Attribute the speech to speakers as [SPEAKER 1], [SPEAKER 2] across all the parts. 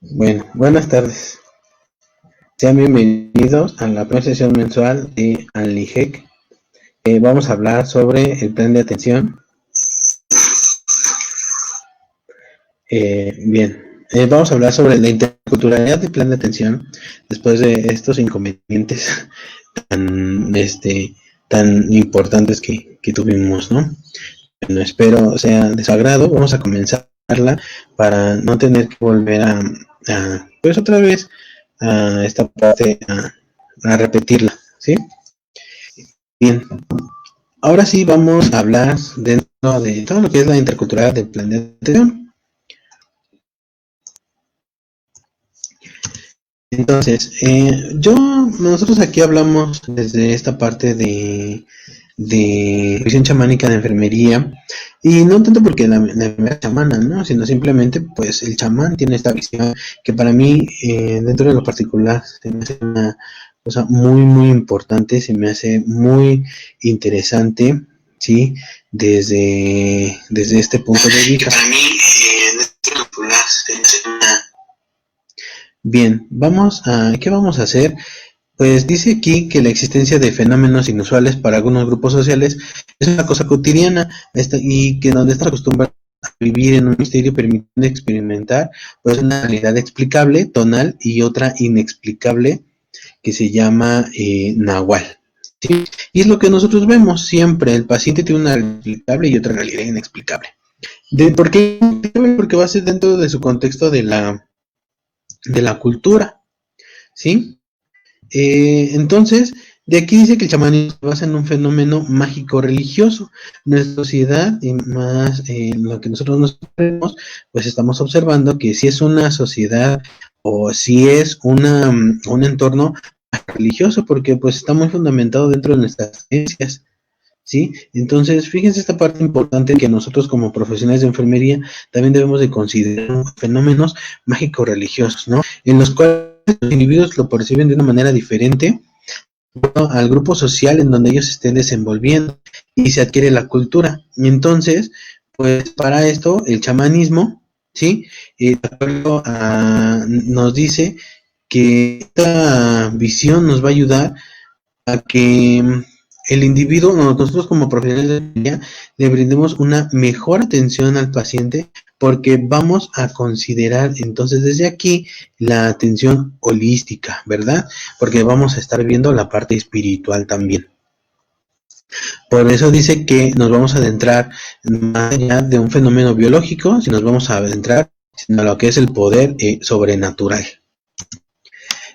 [SPEAKER 1] Bueno, buenas tardes. Sean bienvenidos a la primera sesión mensual de ANLIHEC. Vamos a hablar sobre el plan de atención. Vamos a hablar sobre la interculturalidad del plan de atención después de estos inconvenientes tan importantes que tuvimos, ¿no? Bueno, espero sea de su agrado. Vamos a comenzarla para no tener que volver pues otra vez a esta parte a repetirla, ¿sí? Bien, ahora sí vamos a hablar dentro de todo lo que es la interculturalidad del plan de atención. Entonces, nosotros aquí hablamos desde esta parte de visión chamánica de enfermería, y no tanto porque la enfermera chamana, ¿no? Sino simplemente, pues, el chamán tiene esta visión que para mí, dentro de lo particular, se me hace una cosa muy, muy importante, se me hace muy interesante, ¿sí? Desde este punto de vista. Que para mí, dentro de lo particular, se me hace una... Bien, ¿qué vamos a hacer? Pues dice aquí que la existencia de fenómenos inusuales para algunos grupos sociales es una cosa cotidiana, y que donde están acostumbrados a vivir en un misterio permitiendo experimentar pues una realidad explicable, tonal, y otra inexplicable que se llama Nahual. ¿Sí? Y es lo que nosotros vemos siempre, el paciente tiene una realidad explicable y otra realidad inexplicable. ¿Por qué? Porque va a ser dentro de su contexto de la cultura, ¿sí? Entonces, de aquí dice que el chamanismo se basa en un fenómeno mágico religioso. Nuestra sociedad, y más lo que nosotros nos vemos, pues estamos observando que si es una sociedad o si es un entorno religioso, porque pues está muy fundamentado dentro de nuestras creencias, ¿sí? Entonces, fíjense esta parte importante que nosotros como profesionales de enfermería también debemos de considerar fenómenos mágicos religiosos, ¿no? En los cuales los individuos lo perciben de una manera diferente al grupo social en donde ellos se estén desenvolviendo, y se adquiere la cultura. Y entonces, pues para esto el chamanismo, ¿sí? De acuerdo nos dice que esta visión nos va a ayudar a que el individuo, nosotros como profesionales de enfermería, le brindemos una mejor atención al paciente, porque vamos a considerar entonces desde aquí la atención holística, ¿verdad? Porque vamos a estar viendo la parte espiritual también. Por eso dice que nos vamos a adentrar más allá de un fenómeno biológico, si nos vamos a adentrar a lo que es el poder sobrenatural.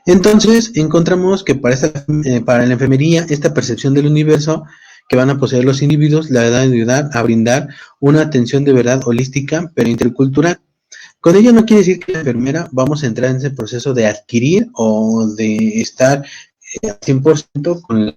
[SPEAKER 1] Entonces encontramos que para la enfermería, esta percepción del universo que van a poseer los individuos le va a ayudar a brindar una atención de verdad holística, pero intercultural. Con ello no quiere decir que la enfermera vamos a entrar en ese proceso de adquirir o de estar al 100% con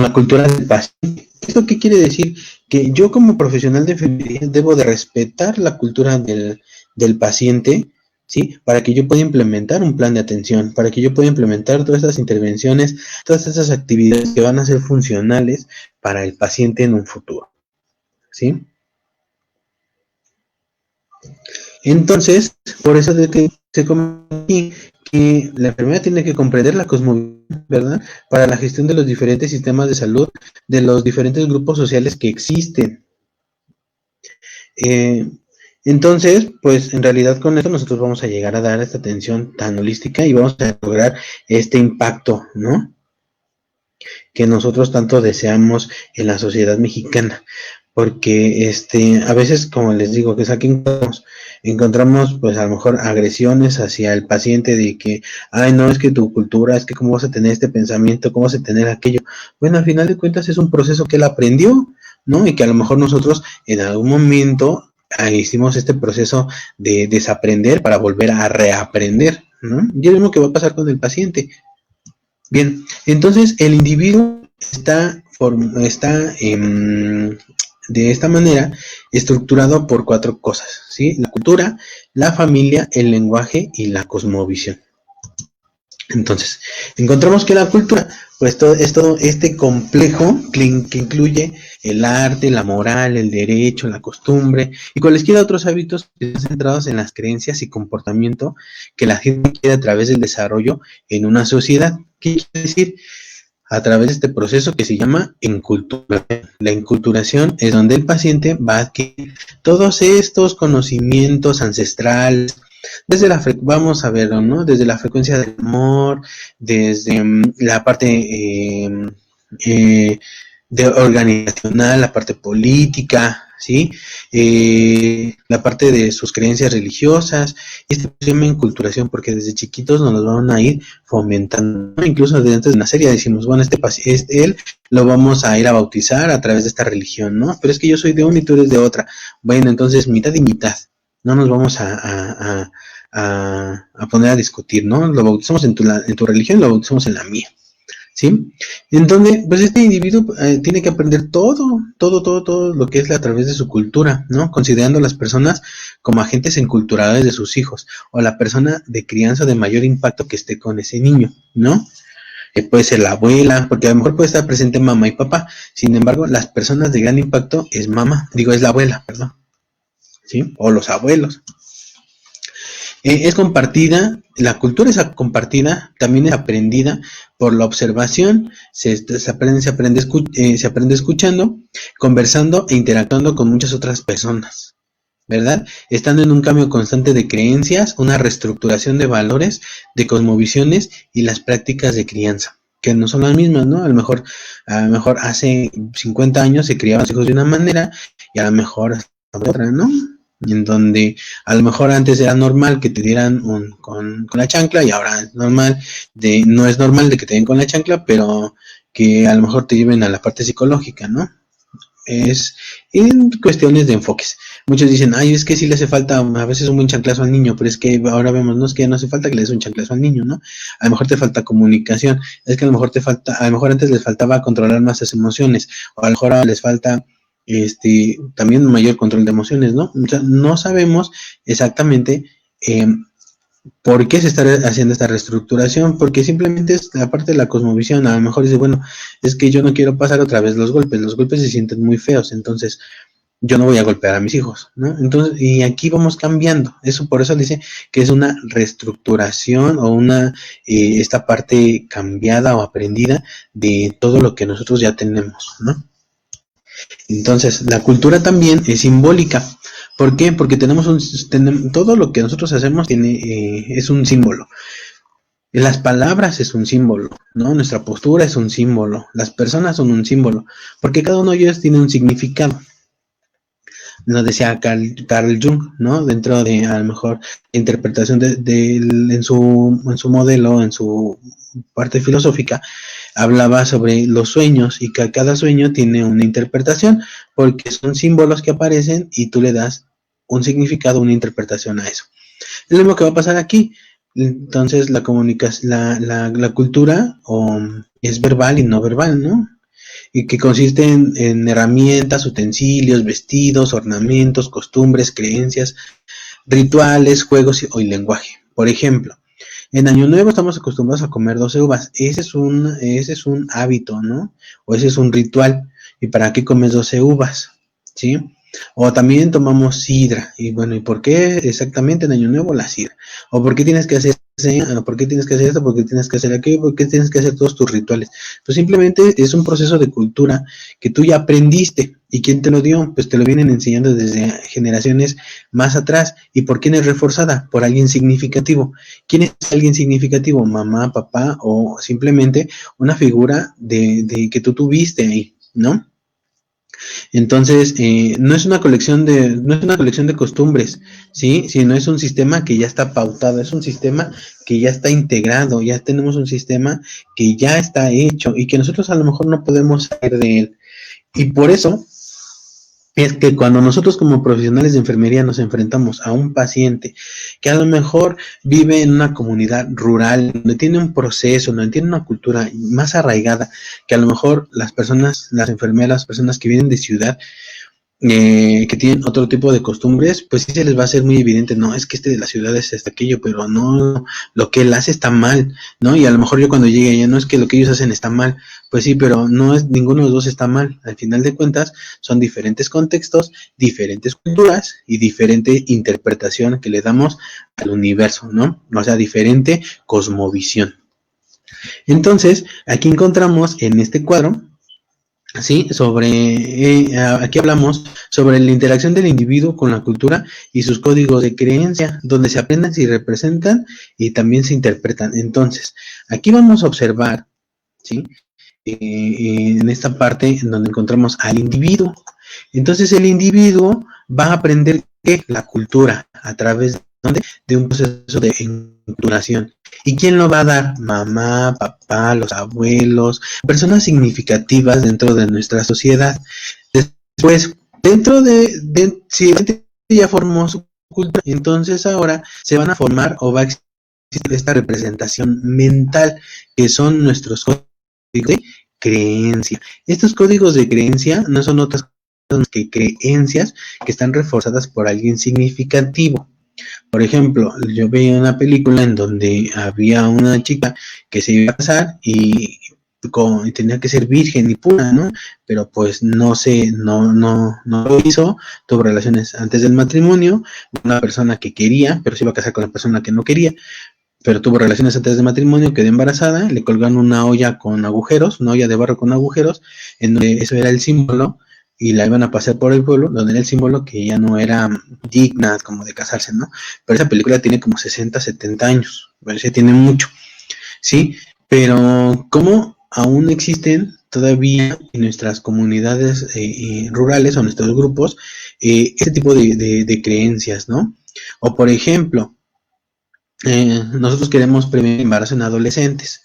[SPEAKER 1] la cultura del paciente. ¿Esto qué quiere decir? Que yo como profesional de enfermería debo de respetar la cultura del paciente, ¿sí? Para que yo pueda implementar un plan de atención, para que yo pueda implementar todas estas intervenciones, todas esas actividades que van a ser funcionales para el paciente en un futuro, ¿sí? Entonces, por eso de que se comenta aquí que la enfermedad tiene que comprender la cosmovisión, ¿verdad? Para la gestión de los diferentes sistemas de salud, de los diferentes grupos sociales que existen. Entonces, pues en realidad con esto nosotros vamos a llegar a dar esta atención tan holística y vamos a lograr este impacto, ¿no? Que nosotros tanto deseamos en la sociedad mexicana, porque a veces, como les digo, que aquí encontramos pues a lo mejor agresiones hacia el paciente de que, ay, no, es que tu cultura, es que cómo vas a tener este pensamiento, cómo vas a tener aquello. Bueno, al final de cuentas es un proceso que él aprendió, ¿no? Y que a lo mejor nosotros en algún momento hicimos este proceso de desaprender para volver a reaprender, ¿no? Y es lo mismo que va a pasar con el paciente. Bien, entonces el individuo está de esta manera estructurado por 4 cosas, ¿sí? La cultura, la familia, el lenguaje y la cosmovisión. Entonces, encontramos que la cultura, pues todo, es todo este complejo que incluye el arte, la moral, el derecho, la costumbre y cualesquiera otros hábitos que están centrados en las creencias y comportamiento que la gente quiere a través del desarrollo en una sociedad. ¿Qué quiere decir? A través de este proceso que se llama enculturación. La enculturación es donde el paciente va a adquirir todos estos conocimientos ancestrales, desde vamos a verlo, ¿no? Desde la frecuencia del amor, desde la parte eh, de organizacional, la parte política, ¿sí? La parte de sus creencias religiosas, y esto se llama enculturación porque desde chiquitos nos los van a ir fomentando, ¿no? Incluso desde antes de nacer ya decimos, bueno, él lo vamos a ir a bautizar a través de esta religión, ¿no? Pero es que yo soy de una y tú eres de otra. Bueno, entonces mitad y mitad. No nos vamos a poner a discutir, ¿no? Lo bautizamos en tu religión, lo bautizamos en la mía, ¿sí? En donde, pues este individuo tiene que aprender todo lo que es a través de su cultura, ¿no? Considerando a las personas como agentes enculturadores de sus hijos, o la persona de crianza de mayor impacto que esté con ese niño, ¿no? Puede ser la abuela, porque a lo mejor puede estar presente mamá y papá, sin embargo, las personas de gran impacto es la abuela, perdón, ¿sí? O los abuelos. Es compartida, la cultura es compartida, también es aprendida por la observación, se aprende escuchando, conversando e interactuando con muchas otras personas, ¿verdad? Estando en un cambio constante de creencias, una reestructuración de valores, de cosmovisiones y las prácticas de crianza, que no son las mismas, ¿no? A lo mejor hace 50 años se criaban los hijos de una manera y a lo mejor otra, ¿no? En donde a lo mejor antes era normal que te dieran con la chancla y ahora es normal no es normal de que te den con la chancla, pero que a lo mejor te lleven a la parte psicológica, ¿no? Es en cuestiones de enfoques. Muchos dicen, ay, es que sí le hace falta a veces un buen chanclazo al niño, pero es que ahora vemos, no es que no hace falta que le des un chanclazo al niño, ¿no? A lo mejor te falta comunicación, es que a lo mejor a lo mejor antes les faltaba controlar más las emociones, o a lo mejor ahora les falta también mayor control de emociones, ¿no? O sea, no sabemos exactamente por qué se está haciendo esta reestructuración, porque simplemente es la parte de la cosmovisión. A lo mejor dice, bueno, es que yo no quiero pasar otra vez los golpes se sienten muy feos, entonces yo no voy a golpear a mis hijos, ¿no? Entonces, y aquí vamos cambiando, eso por eso dice que es una reestructuración o esta parte cambiada o aprendida de todo lo que nosotros ya tenemos, ¿no? Entonces, la cultura también es simbólica. ¿Por qué? Porque todo lo que nosotros hacemos es un símbolo. Las palabras es un símbolo, ¿no? Nuestra postura es un símbolo. Las personas son un símbolo. Porque cada uno de ellos tiene un significado. Nos decía Carl Jung, ¿no? Dentro de, a lo mejor, la interpretación en su modelo, en su parte filosófica, hablaba sobre los sueños y que cada sueño tiene una interpretación, porque son símbolos que aparecen y tú le das un significado, una interpretación a eso. Es lo mismo que va a pasar aquí. Entonces, la comunicación, la cultura es verbal y no verbal, ¿no? Y que consiste en herramientas, utensilios, vestidos, ornamentos, costumbres, creencias, rituales, juegos y lenguaje. Por ejemplo, en Año Nuevo estamos acostumbrados a comer 12 uvas. Ese es un hábito, ¿no? O ese es un ritual. ¿Y para qué comes 12 uvas? ¿Sí? O también tomamos sidra. Y bueno, ¿y por qué exactamente en Año Nuevo la sidra? ¿O por qué tienes que hacer ¿por qué tienes que hacer esto? ¿Por qué tienes que hacer aquello? ¿Por qué tienes que hacer todos tus rituales? Pues simplemente es un proceso de cultura que tú ya aprendiste. ¿Y quién te lo dio? Pues te lo vienen enseñando desde generaciones más atrás. ¿Y por quién es reforzada? Por alguien significativo. ¿Quién es alguien significativo? Mamá, papá o simplemente una figura de que tú tuviste ahí, ¿no? Entonces, no es una colección de costumbres, ¿sí? Sino es un sistema que ya está pautado, es un sistema que ya está integrado, ya tenemos un sistema que ya está hecho y que nosotros a lo mejor no podemos salir de él. Y por eso es que cuando nosotros como profesionales de enfermería nos enfrentamos a un paciente que a lo mejor vive en una comunidad rural, donde tiene un proceso, donde tiene una cultura más arraigada, que a lo mejor las enfermeras, las personas que vienen de ciudad, que tienen otro tipo de costumbres, pues sí se les va a hacer muy evidente, no, es que este de la ciudad es aquello, pero no, lo que él hace está mal, ¿no? Y a lo mejor yo cuando llegue allá, no es que lo que ellos hacen está mal, pues sí, pero no es, ninguno de los dos está mal, al final de cuentas son diferentes contextos, diferentes culturas y diferente interpretación que le damos al universo, ¿no? O sea, diferente cosmovisión. Entonces, aquí encontramos en este cuadro, sí, aquí hablamos sobre la interacción del individuo con la cultura y sus códigos de creencia, donde se aprenden, se representan y también se interpretan. Entonces, aquí vamos a observar, ¿sí? En esta parte en donde encontramos al individuo. Entonces, el individuo va a aprender que la cultura a través de un proceso de enculturación. ¿Y quién lo va a dar? Mamá, papá, los abuelos, personas significativas dentro de nuestra sociedad. Después, si la gente ya formó su cultura, entonces ahora se van a formar o va a existir esta representación mental, que son nuestros códigos de creencia. Estos códigos de creencia no son otras cosas que creencias que están reforzadas por alguien significativo. Por ejemplo, yo veía una película en donde había una chica que se iba a casar y tenía que ser virgen y pura, ¿no? Pero pues no lo hizo, tuvo relaciones antes del matrimonio, una persona que quería, pero se iba a casar con la persona que no quería, pero tuvo relaciones antes del matrimonio, quedó embarazada, le colgaron una olla con agujeros, una olla de barro con agujeros, en donde eso era el símbolo, y la iban a pasar por el pueblo, donde era el símbolo que ella no era digna como de casarse, ¿no? Pero esa película tiene como 60, 70 años, bueno, sí tiene mucho, ¿sí? Pero ¿cómo aún existen todavía en nuestras comunidades rurales o en nuestros grupos este tipo de creencias, ¿no? O por ejemplo, nosotros queremos prevenir embarazo en adolescentes,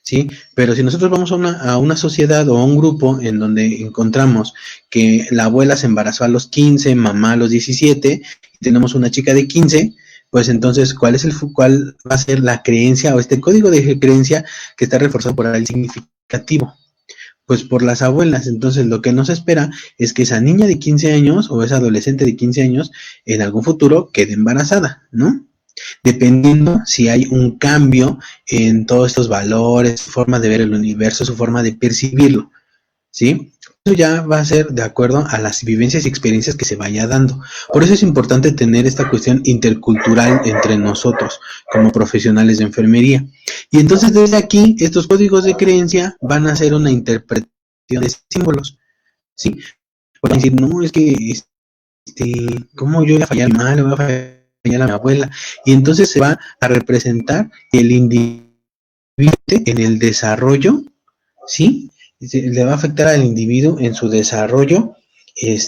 [SPEAKER 1] ¿sí? Pero si nosotros vamos a una sociedad o a un grupo en donde encontramos que la abuela se embarazó a los 15, mamá a los 17, y tenemos una chica de 15, pues entonces, ¿cuál va a ser la creencia o este código de creencia que está reforzado por el significativo? Pues por las abuelas. Entonces, lo que nos espera es que esa niña de 15 años o esa adolescente de 15 años en algún futuro quede embarazada, ¿no? Dependiendo si hay un cambio en todos estos valores, su forma de ver el universo, su forma de percibirlo, ¿sí? Eso ya va a ser de acuerdo a las vivencias y experiencias que se vaya dando. Por eso es importante tener esta cuestión intercultural entre nosotros como profesionales de enfermería. Y entonces desde aquí, estos códigos de creencia van a ser una interpretación de símbolos, ¿sí? Pueden decir, no, es que, ¿cómo yo voy a fallar mal? Voy a fallar a mi abuela. Y entonces se va a representar el individuo en el desarrollo, ¿sí? Le va a afectar al individuo en su desarrollo, en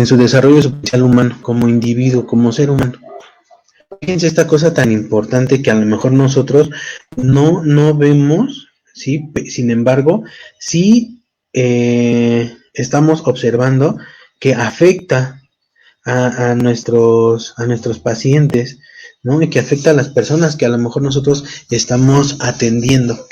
[SPEAKER 1] su desarrollo social humano, como individuo, como ser humano. Fíjense esta cosa tan importante que a lo mejor nosotros no vemos, ¿sí? Sin embargo, sí estamos observando que afecta a nuestros pacientes, ¿no? Y que afecta a las personas que a lo mejor nosotros estamos atendiendo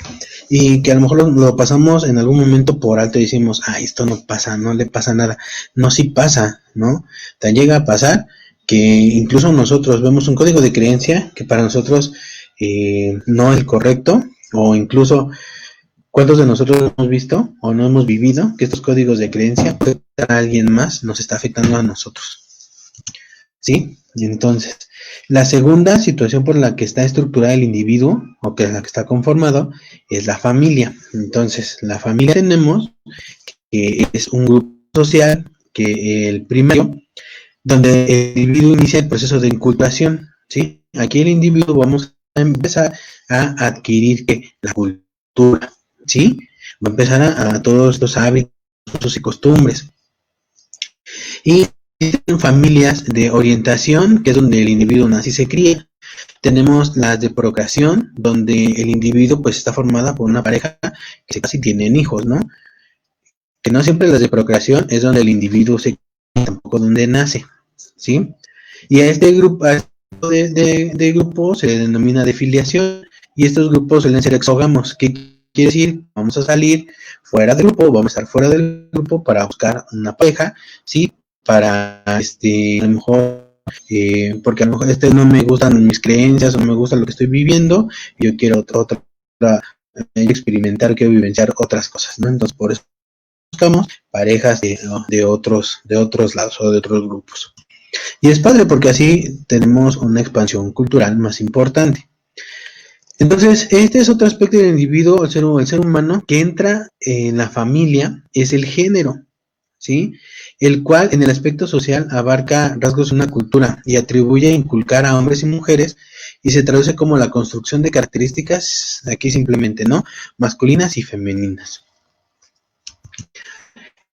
[SPEAKER 1] y que a lo mejor lo pasamos en algún momento por alto y decimos, esto no pasa, no le pasa nada. No, sí pasa, ¿no? Te llega a pasar que incluso nosotros vemos un código de creencia que para nosotros no es correcto, o incluso ¿cuántos de nosotros hemos visto o no hemos vivido que estos códigos de creencia afectan a alguien más, nos está afectando a nosotros? ¿Sí? Y entonces, la segunda situación por la que está estructurada el individuo, o que es la que está conformado, es la familia. Entonces, la familia tenemos que es un grupo social, que el primario, donde el individuo inicia el proceso de inculcación, ¿sí? Aquí el individuo vamos a empezar a adquirir la cultura, ¿sí? Va a empezar a todos estos hábitos y costumbres. Y en familias de orientación, que es donde el individuo nace y se cría. Tenemos las de procreación, donde el individuo pues está formada por una pareja que casi tienen hijos, ¿no? Que no siempre las de procreación es donde el individuo se cría, tampoco donde nace, ¿sí? Y a este grupo de grupos se le denomina de filiación, y estos grupos suelen ser exógamos. ¿Qué quiere decir, vamos a salir fuera del grupo, vamos a estar fuera del grupo para buscar una pareja, ¿sí? Para, a lo mejor, porque a lo mejor no me gustan mis creencias o no me gusta lo que estoy viviendo, y yo quiero otra experimentar, quiero vivenciar otras cosas, ¿no? Entonces, por eso buscamos parejas de otros lados o de otros grupos. Y es padre porque así tenemos una expansión cultural más importante. Entonces, este es otro aspecto del individuo, el ser humano, que entra en la familia, es el género, ¿sí? El cual en el aspecto social abarca rasgos de una cultura y atribuye a inculcar a hombres y mujeres y se traduce como la construcción de características, aquí simplemente, ¿no? Masculinas y femeninas.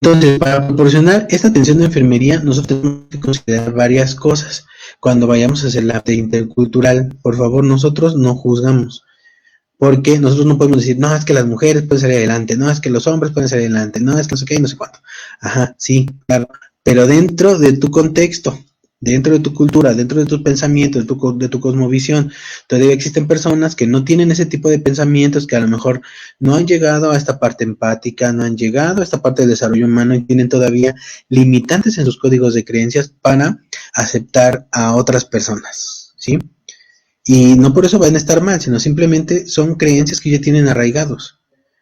[SPEAKER 1] Entonces, para proporcionar esta atención de enfermería, nosotros tenemos que considerar varias cosas. Cuando vayamos a hacer la intercultural, por favor, nosotros no juzgamos. Porque nosotros no podemos decir, no, es que las mujeres pueden salir adelante, no, es que los hombres pueden salir adelante, no, es que no sé qué y no sé cuánto. Ajá, sí, claro. Pero dentro de tu contexto, dentro de tu cultura, dentro de tus pensamientos, de tu cosmovisión, todavía existen personas que no tienen ese tipo de pensamientos, que a lo mejor no han llegado a esta parte empática, no han llegado a esta parte del desarrollo humano y tienen todavía limitantes en sus códigos de creencias para aceptar a otras personas, ¿sí? Y no por eso van a estar mal, sino simplemente son creencias que ya tienen arraigados,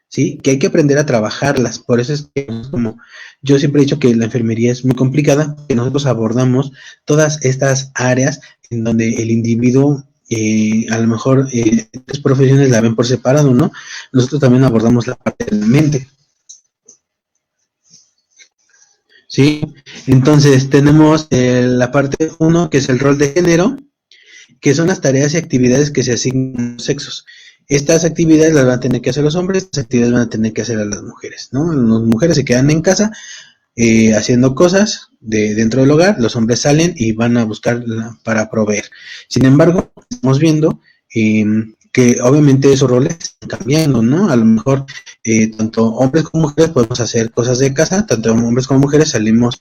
[SPEAKER 1] ¿sí? Que hay que aprender a trabajarlas. Por eso es que, como yo siempre he dicho que la enfermería es muy complicada, que nosotros abordamos todas estas áreas en donde el individuo, a lo mejor, las profesiones la ven por separado, ¿no? Nosotros también abordamos la parte de la mente, ¿sí? Entonces, tenemos la parte uno, que es el rol de género, que son las tareas y actividades que se asignan a los sexos. Estas actividades las van a tener que hacer los hombres, estas actividades van a tener que hacer a las mujeres, ¿no? Las mujeres se quedan en casa haciendo cosas dentro del hogar, los hombres salen y van a buscar para proveer. Sin embargo, estamos viendo que obviamente esos roles están cambiando, ¿no? A lo mejor tanto hombres como mujeres podemos hacer cosas de casa, tanto hombres como mujeres salimos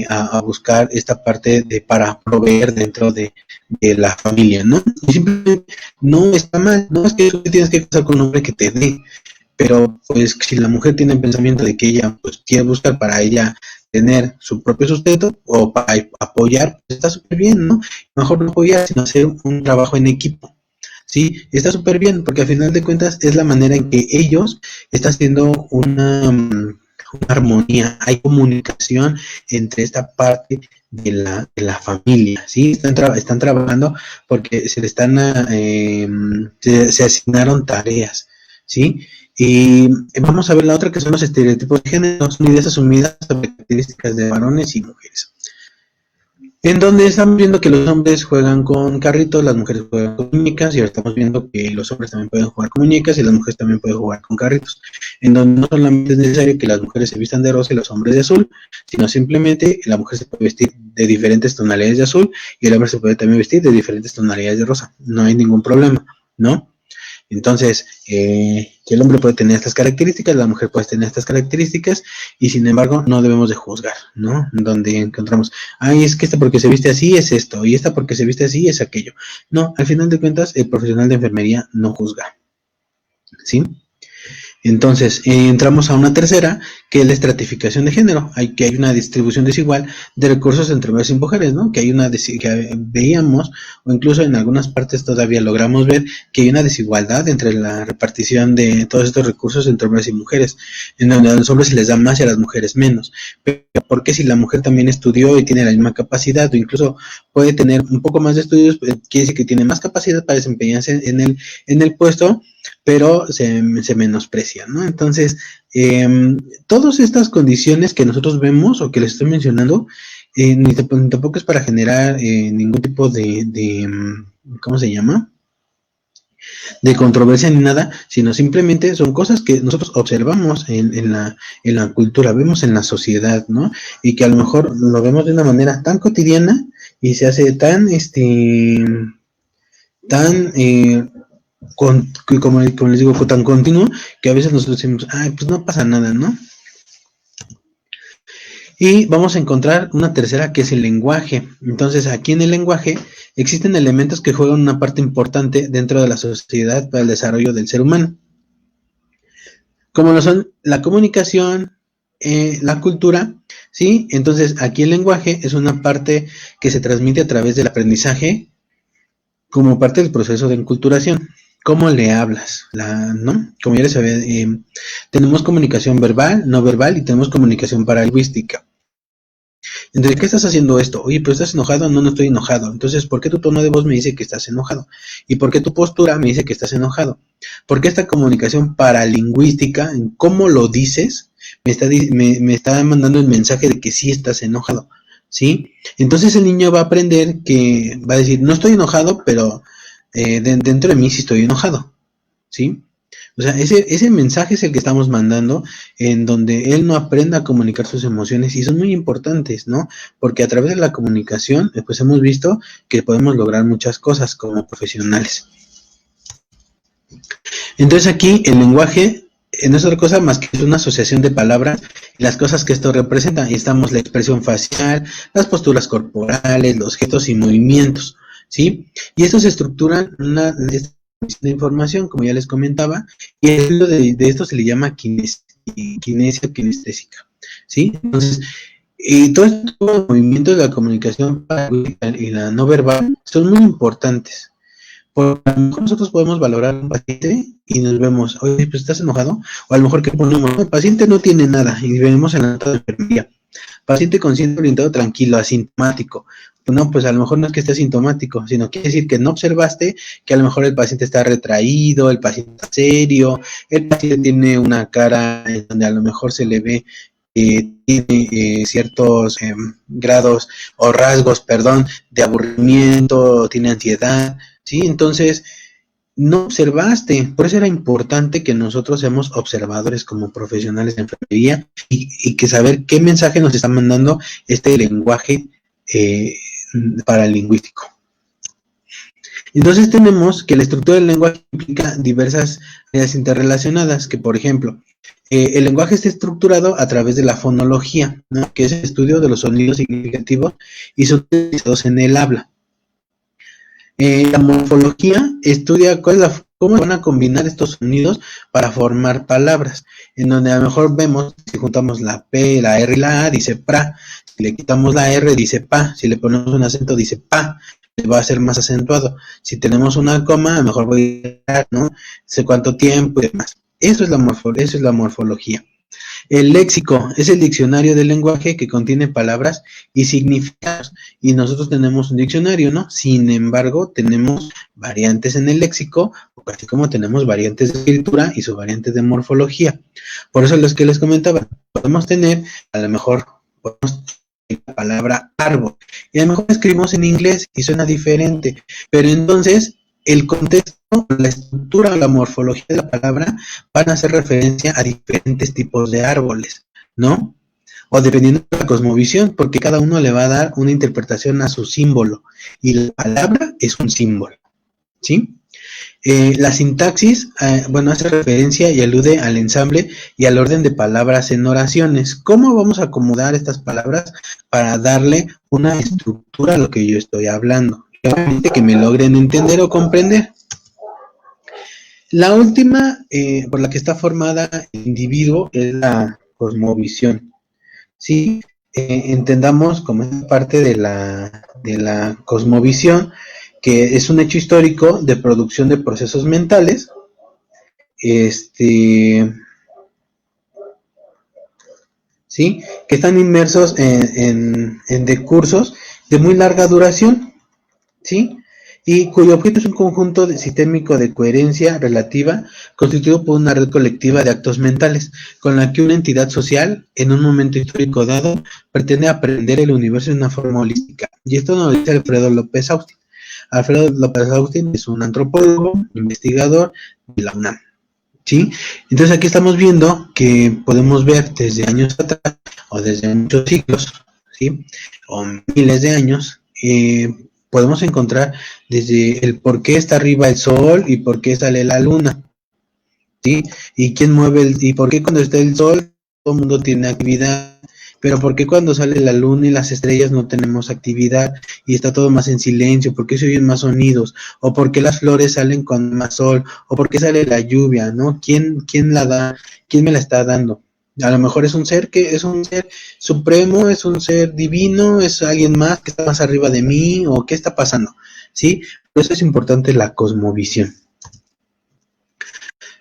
[SPEAKER 1] a buscar esta parte para proveer dentro de la familia, ¿no? Y simplemente no está mal, no es que tú tienes que casar con un hombre que te dé, pero pues si la mujer tiene el pensamiento de que ella pues quiere buscar para ella tener su propio sustento o para apoyar, pues está súper bien, ¿no? Mejor no apoyar, sino hacer un trabajo en equipo. Sí, está súper bien, porque al final de cuentas es la manera en que ellos están haciendo una armonía, hay comunicación entre esta parte de la familia, ¿sí? Están trabajando porque se le están, se asignaron tareas, ¿sí? Y vamos a ver la otra, que son los estereotipos de género, son ideas asumidas sobre características de varones y mujeres. En donde estamos viendo que los hombres juegan con carritos, las mujeres juegan con muñecas, y ahora estamos viendo que los hombres también pueden jugar con muñecas y las mujeres también pueden jugar con carritos. En donde no solamente es necesario que las mujeres se vistan de rosa y los hombres de azul, sino simplemente la mujer se puede vestir de diferentes tonalidades de azul y el hombre se puede también vestir de diferentes tonalidades de rosa. No hay ningún problema, ¿no? Entonces, el hombre puede tener estas características, la mujer puede tener estas características, y sin embargo no debemos de juzgar, ¿no? Donde encontramos, ay, es que esta porque se viste así es esto, y esta porque se viste así es aquello. No, al final de cuentas, el profesional de enfermería no juzga, ¿sí? Entonces, entramos a una tercera, que es la estratificación de género. Hay una distribución desigual de recursos entre hombres y mujeres, ¿no? Que hay que veíamos, o incluso en algunas partes todavía logramos ver que hay una desigualdad entre la repartición de todos estos recursos entre hombres y mujeres, en donde a los hombres se les da más y a las mujeres menos. Pero ¿por qué si la mujer también estudió y tiene la misma capacidad, o incluso puede tener un poco más de estudios, quiere decir que tiene más capacidad para desempeñarse en el puesto, pero se menosprecia, ¿no? Entonces, todas estas condiciones que nosotros vemos o que les estoy mencionando, ni tampoco es para generar ningún tipo de, ¿cómo se llama? De controversia ni nada, sino simplemente son cosas que nosotros observamos en la cultura, vemos en la sociedad, ¿no? Y que a lo mejor lo vemos de una manera tan cotidiana y se hace tan, tan como les digo, tan continuo, que a veces nosotros decimos, ay, pues no pasa nada, ¿no? Y vamos a encontrar una tercera, que es el lenguaje. Entonces, aquí en el lenguaje existen elementos que juegan una parte importante dentro de la sociedad para el desarrollo del ser humano. como lo son la comunicación, la cultura, ¿sí? Entonces, aquí el lenguaje es una parte que se transmite a través del aprendizaje como parte del proceso de enculturación. ¿Cómo le hablas? ¿No? Como ya les había, tenemos comunicación verbal, no verbal y tenemos comunicación paralingüística. Entonces, ¿qué estás haciendo esto? Oye, pero ¿estás enojado? No, no estoy enojado. Entonces, ¿por qué tu tono de voz me dice que estás enojado? ¿Y por qué tu postura me dice que estás enojado? Porque esta comunicación paralingüística, en cómo lo dices, me está mandando el mensaje de que sí estás enojado, ¿sí? Entonces el niño va a aprender que va a decir, no estoy enojado, pero dentro de mí sí estoy enojado, ¿sí? O sea, ese mensaje es el que estamos mandando, en donde él no aprenda a comunicar sus emociones, y son muy importantes, ¿no? Porque a través de la comunicación, pues hemos visto que podemos lograr muchas cosas como profesionales. Entonces aquí el lenguaje no es otra cosa más que una asociación de palabras y las cosas que esto representa. Y estamos la expresión facial, las posturas corporales, los gestos y movimientos, ¿sí? Y esto se estructura de información, como ya les comentaba, y el estudio de esto se le llama kinesia kinestésica, ¿sí? Entonces, todos estos movimientos de la comunicación y la no verbal son muy importantes. Porque a lo mejor nosotros podemos valorar a un paciente y nos vemos, oye, pues estás enojado, o a lo mejor que ponemos, no, el paciente no tiene nada, y vemos en la nota de enfermería, paciente consciente, orientado, tranquilo, asintomático. No, pues a lo mejor no es que esté asintomático, sino quiere decir que no observaste que a lo mejor el paciente está retraído, el paciente está serio, el paciente tiene una cara en donde a lo mejor se le ve tiene ciertos grados o rasgos, perdón, de aburrimiento, tiene ansiedad, ¿sí? Entonces, no observaste, por eso era importante que nosotros seamos observadores como profesionales de enfermería y que saber qué mensaje nos está mandando este lenguaje eh, paralingüístico. Entonces tenemos que la estructura del lenguaje implica diversas áreas interrelacionadas, que por ejemplo, el lenguaje está estructurado a través de la fonología, ¿no? Que es el estudio de los sonidos significativos y son utilizados en el habla. La morfología estudia cómo van a combinar estos sonidos para formar palabras, en donde a lo mejor vemos, si juntamos la P, la R y la A, dice pra, si le quitamos la R, dice pa, si le ponemos un acento, dice pa, va a ser más acentuado. Si tenemos una coma, a lo mejor voy a, ¿no? Sé cuánto tiempo y demás. Eso es la morfología. El léxico es el diccionario del lenguaje que contiene palabras y significados. Y nosotros tenemos un diccionario, ¿no? Sin embargo, tenemos variantes en el léxico, así como tenemos variantes de escritura y sus variantes de morfología. Por eso los que les comentaba, podemos tener, a lo mejor, la palabra árbol. Y a lo mejor escribimos en inglés y suena diferente. Pero entonces, el contexto, la estructura, la morfología de la palabra van a hacer referencia a diferentes tipos de árboles, ¿no? O dependiendo de la cosmovisión, porque cada uno le va a dar una interpretación a su símbolo, y la palabra es un símbolo, ¿sí? La sintaxis, bueno, hace referencia y alude al ensamble y al orden de palabras en oraciones. ¿Cómo vamos a acomodar estas palabras para darle una estructura a lo que yo estoy hablando? Obviamente que me logren entender o comprender. La última por la que está formada el individuo es la cosmovisión. ¿Sí? Entendamos como es parte de la cosmovisión, que es un hecho histórico de producción de procesos mentales, ¿sí? Que están inmersos en discursos de muy larga duración, ¿sí? Y cuyo objeto es un conjunto sistémico de coherencia relativa constituido por una red colectiva de actos mentales, con la que una entidad social, en un momento histórico dado, pretende aprender el universo de una forma holística. Y esto nos lo dice Alfredo López Austin. Alfredo López Austin es un antropólogo, investigador de la UNAM, ¿sí? Entonces aquí estamos viendo que podemos ver desde años atrás, o desde muchos siglos, ¿sí? O miles de años, podemos encontrar desde el por qué está arriba el sol y por qué sale la luna, ¿sí? Y quién mueve y por qué cuando está el sol todo el mundo tiene actividad, pero ¿por qué cuando sale la luna y las estrellas no tenemos actividad y está todo más en silencio? ¿Por qué se oyen más sonidos? ¿O por qué las flores salen con más sol? ¿O por qué sale la lluvia? ¿No? ¿Quién la da? ¿Quién me la está dando? A lo mejor es un ser que es un ser supremo, es un ser divino, es alguien más que está más arriba de mí, o qué está pasando, ¿sí? Por eso es importante la cosmovisión.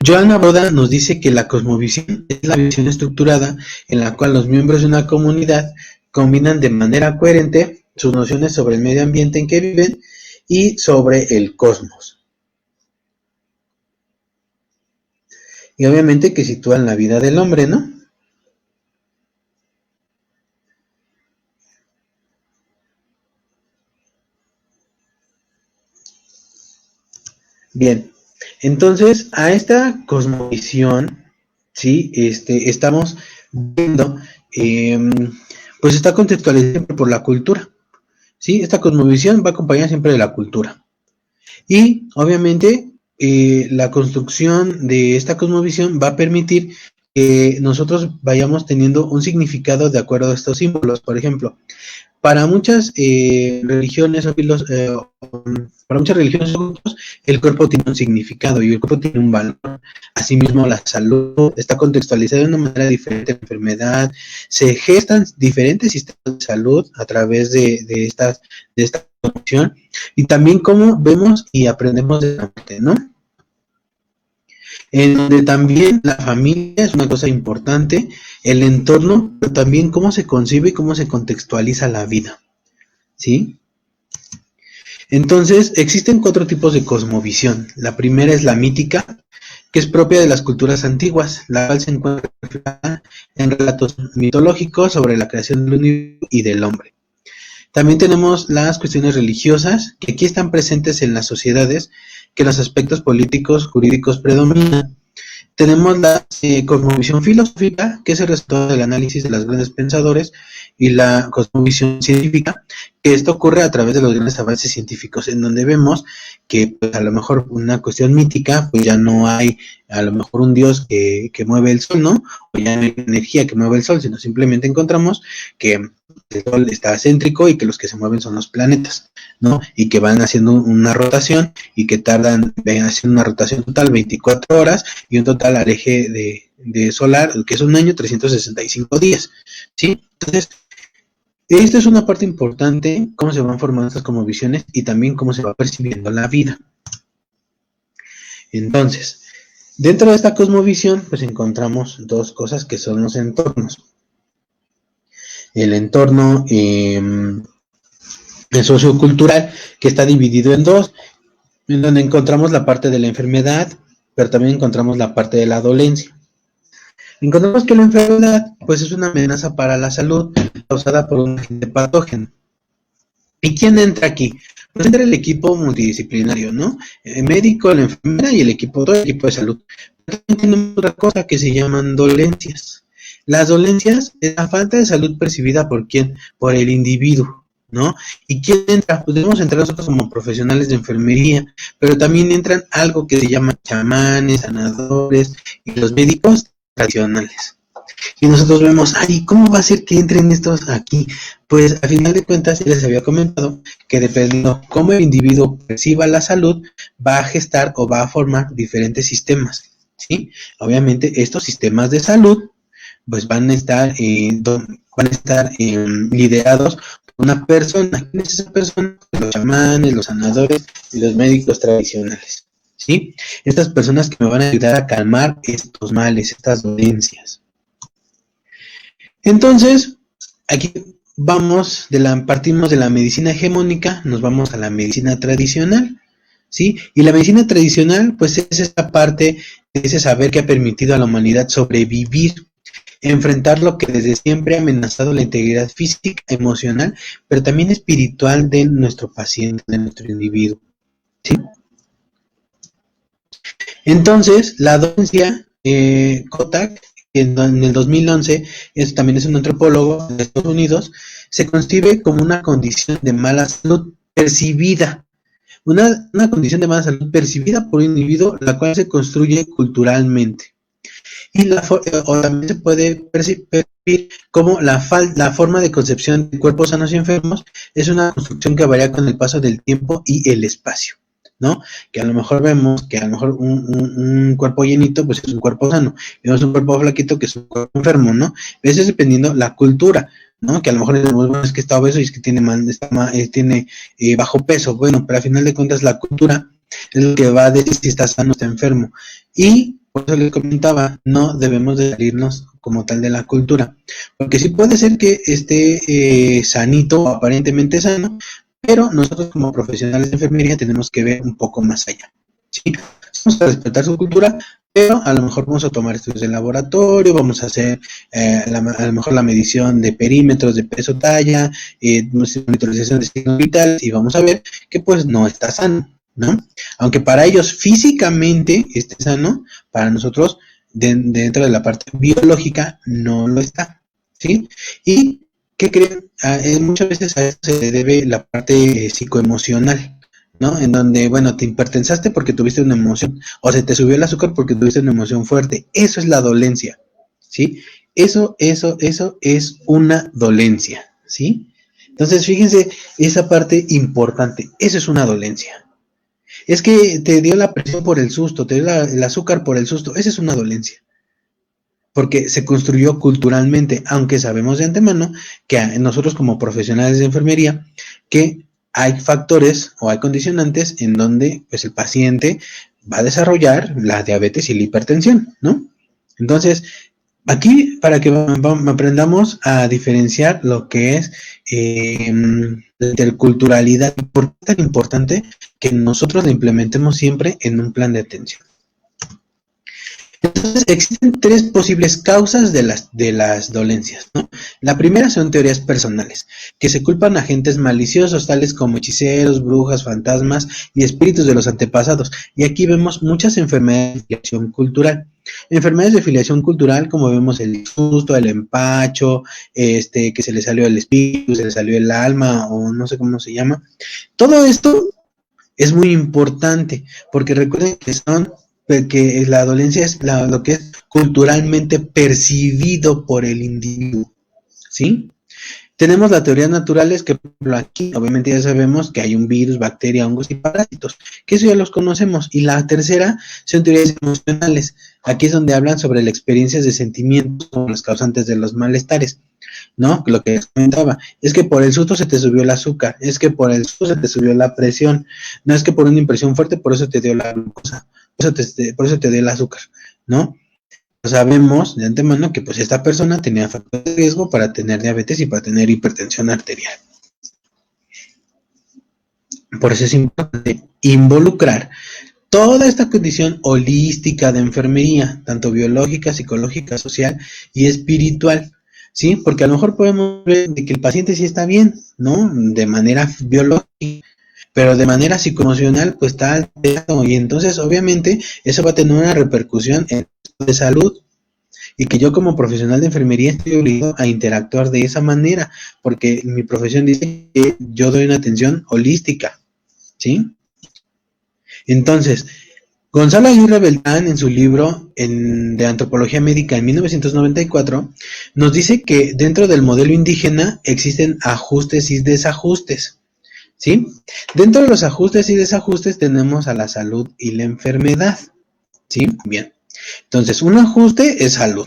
[SPEAKER 1] Johanna Broda nos dice que la cosmovisión es la visión estructurada en la cual los miembros de una comunidad combinan de manera coherente sus nociones sobre el medio ambiente en que viven y sobre el cosmos. Y obviamente que sitúan la vida del hombre, ¿no? Bien, entonces a esta cosmovisión, sí, estamos viendo, pues está contextualizada por la cultura, sí, esta cosmovisión va acompañada siempre de la cultura. Y obviamente la construcción de esta cosmovisión va a permitir que nosotros vayamos teniendo un significado de acuerdo a estos símbolos. Por ejemplo, para muchas religiones para muchas religiones o grupos, el cuerpo tiene un significado y el cuerpo tiene un valor. Asimismo, la salud está contextualizada de una manera diferente a la enfermedad. Se gestan diferentes sistemas de salud a través de esta función, y también cómo vemos y aprendemos de la muerte, ¿no? En donde también la familia es una cosa importante, el entorno, pero también cómo se concibe y cómo se contextualiza la vida, ¿sí? Entonces, existen 4 tipos de cosmovisión. La primera es la mítica, que es propia de las culturas antiguas, la cual se encuentra en relatos mitológicos sobre la creación del universo y del hombre. También tenemos las cuestiones religiosas, que aquí están presentes en las sociedades que los aspectos políticos, jurídicos predominan. Tenemos la cosmovisión filosófica, que es el resultado del análisis de los grandes pensadores, y la cosmovisión científica, que esto ocurre a través de los grandes avances científicos, en donde vemos que pues, a lo mejor una cuestión mítica, pues ya no hay a lo mejor un dios que mueve el sol, ¿no? O ya no hay energía que mueve el sol, sino simplemente encontramos que el sol está céntrico y que los que se mueven son los planetas, ¿no? Y que van haciendo una rotación y que tardan haciendo una rotación total 24 horas y un total al eje de solar, que es un año, 365 días, ¿sí? Entonces, esto es una parte importante, cómo se van formando estas como visiones y también cómo se va percibiendo la vida. Entonces, dentro de esta cosmovisión, pues encontramos 2 cosas que son los entornos. El entorno sociocultural, que está dividido en 2, en donde encontramos la parte de la enfermedad, pero también encontramos la parte de la dolencia. Encontramos que la enfermedad, pues es una amenaza para la salud causada por un agente patógeno. ¿Y quién entra aquí? Pues entra el equipo multidisciplinario, ¿no? El médico, la enfermera y todo el equipo de salud. Pero también tenemos otra cosa que se llaman dolencias. Las dolencias es la falta de salud percibida por quién, por el individuo, ¿no? ¿Y quién entra? Pues debemos entrar nosotros como profesionales de enfermería, pero también entran algo que se llama chamanes, sanadores y los médicos tradicionales. Y nosotros vemos, ay, ¿cómo va a ser que entren estos aquí? Pues a final de cuentas, ya les había comentado que dependiendo cómo el individuo perciba la salud, va a gestar o va a formar diferentes sistemas, ¿sí? Obviamente estos sistemas de salud pues van a estar liderados por una persona. ¿Quién es esa persona? Los chamanes, los sanadores y los médicos tradicionales, ¿sí? Estas personas que me van a ayudar a calmar estos males, estas dolencias. Entonces, aquí partimos de la medicina hegemónica, nos vamos a la medicina tradicional, ¿sí? Y la medicina tradicional, pues es esta parte de ese saber que ha permitido a la humanidad sobrevivir, enfrentar lo que desde siempre ha amenazado la integridad física, emocional, pero también espiritual de nuestro paciente, de nuestro individuo, ¿sí? Entonces, la dolencia, Kotak, en el 2011, también es un antropólogo de Estados Unidos, se concibe como una condición de mala salud percibida, una condición de mala salud percibida por un individuo, la cual se construye culturalmente. Y o también se puede como la forma de concepción de cuerpos sanos y enfermos es una construcción que varía con el paso del tiempo y el espacio, ¿no? Que a lo mejor vemos que a lo mejor un cuerpo llenito pues es un cuerpo sano, y vemos un cuerpo flaquito que es un cuerpo enfermo, ¿no? Eso es dependiendo la cultura, ¿no? Que a lo mejor decimos, bueno, es que está obeso y es que tiene bajo peso, bueno, pero al final de cuentas la cultura es lo que va a decir si está sano o está enfermo. Y por eso les comentaba, no debemos de salirnos como tal de la cultura, porque sí puede ser que esté sanito o aparentemente sano, pero nosotros como profesionales de enfermería tenemos que ver un poco más allá, ¿sí? Vamos a respetar su cultura, pero a lo mejor vamos a tomar estudios de laboratorio, vamos a hacer a lo mejor la medición de perímetros, de peso, talla, monitorización de signos vitales, y vamos a ver que pues no está sano, ¿no? Aunque para ellos físicamente esté sano, para nosotros dentro de la parte biológica no lo está, ¿sí? Y ¿qué creen? Muchas veces a eso se le debe la parte psicoemocional, ¿no? En donde, bueno, te hipertensaste porque tuviste una emoción, o se te subió el azúcar porque tuviste una emoción fuerte. Eso es la dolencia, ¿sí? Eso es una dolencia, ¿sí? Entonces, fíjense esa parte importante. Eso es una dolencia. Es que te dio la presión por el susto, te dio el azúcar por el susto. Esa es una dolencia. Porque se construyó culturalmente, aunque sabemos de antemano que nosotros como profesionales de enfermería, que hay factores o hay condicionantes en donde pues el paciente va a desarrollar la diabetes y la hipertensión, ¿no? Entonces, aquí para que aprendamos a diferenciar lo que es la interculturalidad, por qué es tan importante que nosotros la implementemos siempre en un plan de atención. Entonces, existen tres posibles causas de las dolencias, ¿no? La primera son teorías personales, que se culpan a agentes maliciosos, tales como hechiceros, brujas, fantasmas y espíritus de los antepasados. Y aquí vemos muchas enfermedades de filiación cultural. Enfermedades de filiación cultural, como vemos el susto, el empacho, que se le salió el espíritu, se le salió el alma, o no sé cómo se llama. Todo esto es muy importante, porque recuerden que la dolencia es lo que es culturalmente percibido por el individuo, ¿sí? Tenemos las teorías naturales, que por ejemplo aquí obviamente ya sabemos que hay un virus, bacteria, hongos y parásitos, que eso ya los conocemos. Y la tercera son teorías emocionales. Aquí es donde hablan sobre las experiencias de sentimientos como los causantes de los malestares, ¿no? Lo que les comentaba, es que por el susto se te subió el azúcar, es que por el susto se te subió la presión, no es que por una impresión fuerte, por eso te dio la glucosa, por eso te dio el azúcar, ¿no? Sabemos de antemano que pues esta persona tenía factores de riesgo para tener diabetes y para tener hipertensión arterial. Por eso es importante involucrar toda esta condición holística de enfermería, tanto biológica, psicológica, social y espiritual, ¿sí? Porque a lo mejor podemos ver de que el paciente sí está bien, ¿no? De manera biológica, pero de manera psicoemocional pues está alterado, y entonces obviamente eso va a tener una repercusión en de salud, y que yo como profesional de enfermería estoy obligado a interactuar de esa manera, porque mi profesión dice que yo doy una atención holística, ¿sí? Entonces, Gonzalo Aguirre Beltrán, en su libro de Antropología Médica en 1994, nos dice que dentro del modelo indígena existen ajustes y desajustes, ¿sí? Dentro de los ajustes y desajustes tenemos a la salud y la enfermedad, ¿sí? Bien. Entonces, un ajuste es salud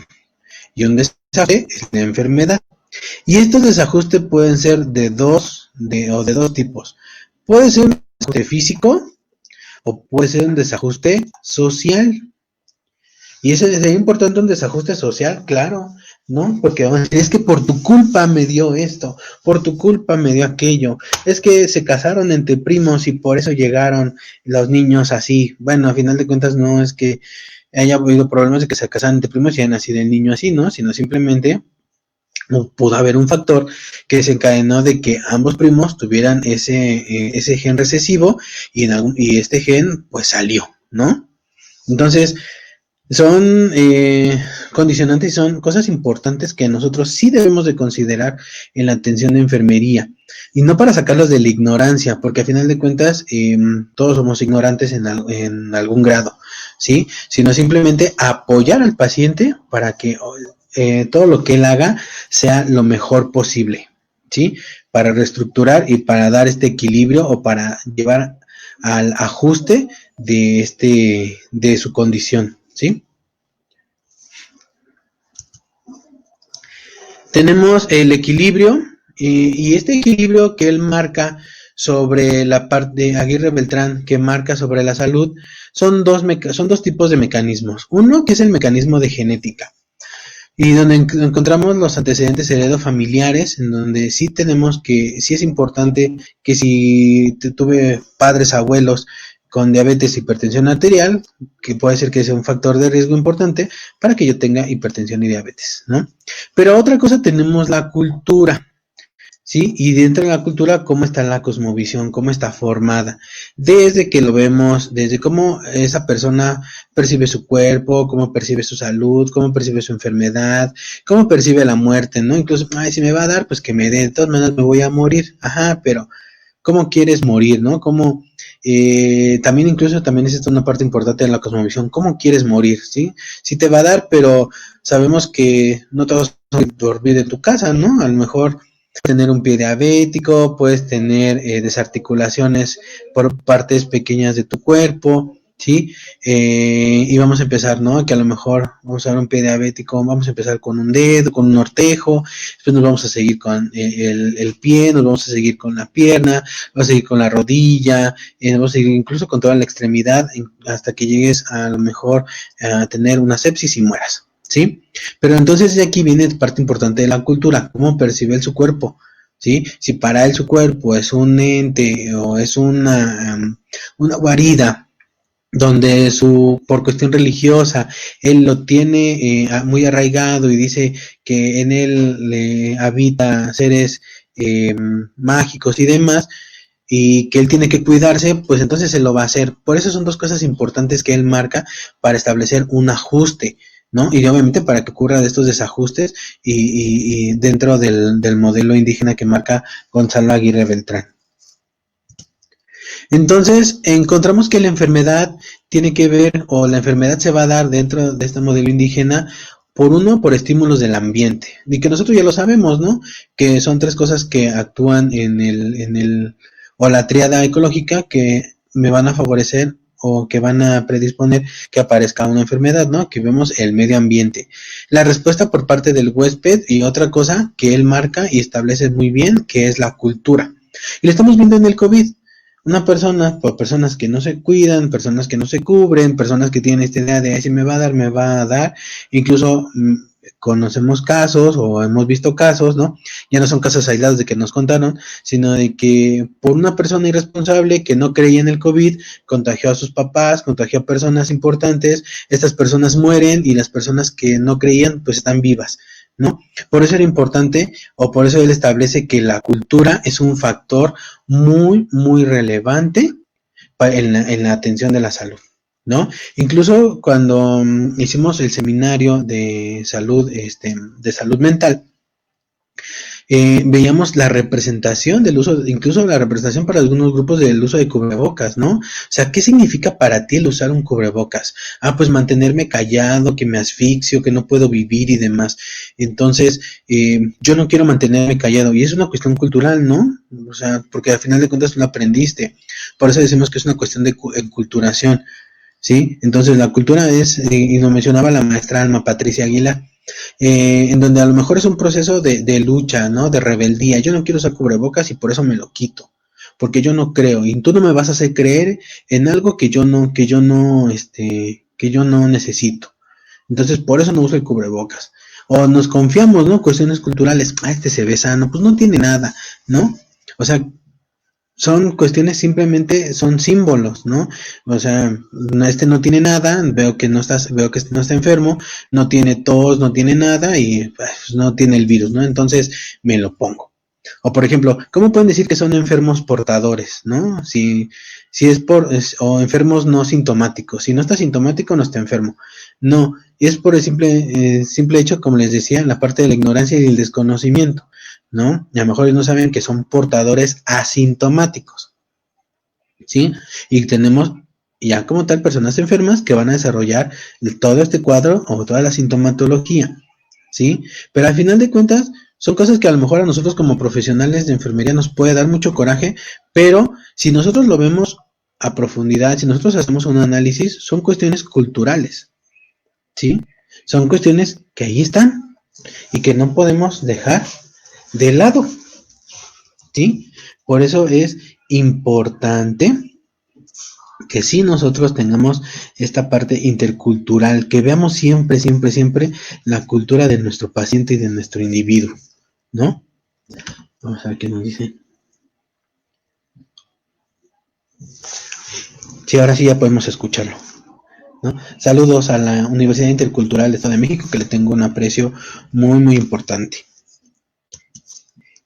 [SPEAKER 1] y un desajuste es la enfermedad. Y estos desajustes pueden ser de dos tipos. Puede ser un desajuste físico o puede ser un desajuste social. Y eso es importante, un desajuste social, claro, ¿no? Porque es que por tu culpa me dio esto, por tu culpa me dio aquello, es que se casaron entre primos y por eso llegaron los niños así. Bueno, a final de cuentas no es que haya habido problemas de que se casaran entre primos y haya nacido el niño así, ¿no? Sino simplemente pudo haber un factor que desencadenó de que ambos primos tuvieran ese gen recesivo y este gen pues salió, ¿no? Entonces, son condicionantes y son cosas importantes que nosotros sí debemos de considerar en la atención de enfermería, y no para sacarlos de la ignorancia, porque a final de cuentas todos somos ignorantes en algún grado, ¿sí? Sino simplemente apoyar al paciente para que todo lo que él haga sea lo mejor posible, ¿sí? Para reestructurar y para dar este equilibrio o para llevar al ajuste de su condición, ¿sí? Tenemos el equilibrio y este equilibrio que él marca sobre la parte de Aguirre Beltrán, que marca sobre la salud, son dos tipos de mecanismos. Uno que es el mecanismo de genética y donde encontramos los antecedentes heredofamiliares, en donde sí tenemos que, sí es importante que si tuve padres, abuelos con diabetes, hipertensión arterial, que puede ser que sea un factor de riesgo importante para que yo tenga hipertensión y diabetes, ¿no? Pero otra cosa tenemos la cultura, ¿sí? Y dentro de la cultura, ¿cómo está la cosmovisión? ¿Cómo está formada? Desde que lo vemos, desde cómo esa persona percibe su cuerpo, cómo percibe su salud, cómo percibe su enfermedad, cómo percibe la muerte, ¿no? Incluso, ay, si me va a dar, pues que me dé, de todas maneras me voy a morir, ajá, pero ¿cómo quieres morir, no? ¿Cómo, también incluso también es esta una parte importante de la cosmovisión, ¿cómo quieres morir, sí? Sí te va a dar, pero sabemos que no te vas a dormir en tu casa, ¿no? A lo mejor tener un pie diabético, puedes tener desarticulaciones por partes pequeñas de tu cuerpo, ¿sí? Y vamos a empezar, ¿no? Que a lo mejor vamos a ver un pie diabético, vamos a empezar con un dedo, con un ortejo, después nos vamos a seguir con el pie, nos vamos a seguir con la pierna, vamos a seguir con la rodilla, vamos a seguir incluso con toda la extremidad hasta que llegues a lo mejor a tener una sepsis y mueras, ¿sí? Pero entonces de aquí viene parte importante de la cultura, cómo percibe él su cuerpo, ¿sí? Si para él su cuerpo es un ente o es una guarida donde por cuestión religiosa, él lo tiene muy arraigado y dice que en él le habita seres mágicos y demás, y que él tiene que cuidarse, pues entonces se lo va a hacer. Por eso son dos cosas importantes que él marca para establecer un ajuste, ¿no? Y obviamente para que ocurra de estos desajustes y dentro del modelo indígena que marca Gonzalo Aguirre Beltrán. Entonces, encontramos que la enfermedad tiene que ver, o la enfermedad se va a dar dentro de este modelo indígena, por estímulos del ambiente, y que nosotros ya lo sabemos, ¿no? Que son tres cosas que actúan o la tríada ecológica que me van a favorecer o que van a predisponer que aparezca una enfermedad, ¿no? Que vemos el medio ambiente. La respuesta por parte del huésped y otra cosa que él marca y establece muy bien, que es la cultura. Y lo estamos viendo en el COVID. Una persona, por personas que no se cuidan, personas que no se cubren, personas que tienen esta idea de si me va a dar, me va a dar. Incluso conocemos casos o hemos visto casos, ¿no? Ya no son casos aislados de que nos contaron, sino de que por una persona irresponsable que no creía en el COVID, contagió a sus papás, contagió a personas importantes, estas personas mueren y las personas que no creían pues están vivas, ¿no? Por eso era importante, o por eso él establece que la cultura es un factor muy, muy relevante en la atención de la salud, ¿no? Incluso cuando hicimos el seminario de salud mental, veíamos la representación del uso, incluso la representación para algunos grupos del uso de cubrebocas, ¿no? O sea, ¿qué significa para ti el usar un cubrebocas? Ah, pues mantenerme callado, que me asfixio, que no puedo vivir y demás. Entonces, yo no quiero mantenerme callado y es una cuestión cultural, ¿no? O sea, porque al final de cuentas tú lo aprendiste. Por eso decimos que es una cuestión de enculturación, ¿sí? Entonces, la cultura es, y lo mencionaba la maestra Alma Patricia Aguilar, en donde a lo mejor es un proceso de lucha, ¿no? De rebeldía. Yo no quiero usar cubrebocas y por eso me lo quito, porque yo no creo y tú no me vas a hacer creer en algo que yo no necesito. Entonces, por eso no uso el cubrebocas. O nos confiamos, ¿no? Cuestiones culturales. Ah, este se ve sano, pues no tiene nada, ¿no? O sea, son cuestiones simplemente, son símbolos, ¿no? O sea, este no tiene nada, veo que no está enfermo, no tiene tos, no tiene nada y pues, no tiene el virus, ¿no? Entonces me lo pongo. O por ejemplo, ¿cómo pueden decir que son enfermos portadores, ¿no? Si o enfermos no sintomáticos. Si no está sintomático, no está enfermo. No, es por el simple hecho, como les decía, la parte de la ignorancia y el desconocimiento, ¿no? Y a lo mejor ellos no saben que son portadores asintomáticos, ¿sí? Y tenemos ya como tal personas enfermas que van a desarrollar todo este cuadro o toda la sintomatología, ¿sí? Pero al final de cuentas, son cosas que a lo mejor a nosotros como profesionales de enfermería nos puede dar mucho coraje, pero si nosotros lo vemos a profundidad, si nosotros hacemos un análisis, son cuestiones culturales, ¿sí? Son cuestiones que ahí están y que no podemos dejar de lado, ¿sí? Por eso es importante que sí nosotros tengamos esta parte intercultural, que veamos siempre, siempre, siempre la cultura de nuestro paciente y de nuestro individuo, ¿no? Vamos a ver qué nos dice. Sí, ahora sí ya podemos escucharlo, ¿no? Saludos a la Universidad Intercultural del Estado de México, que le tengo un aprecio muy, muy importante.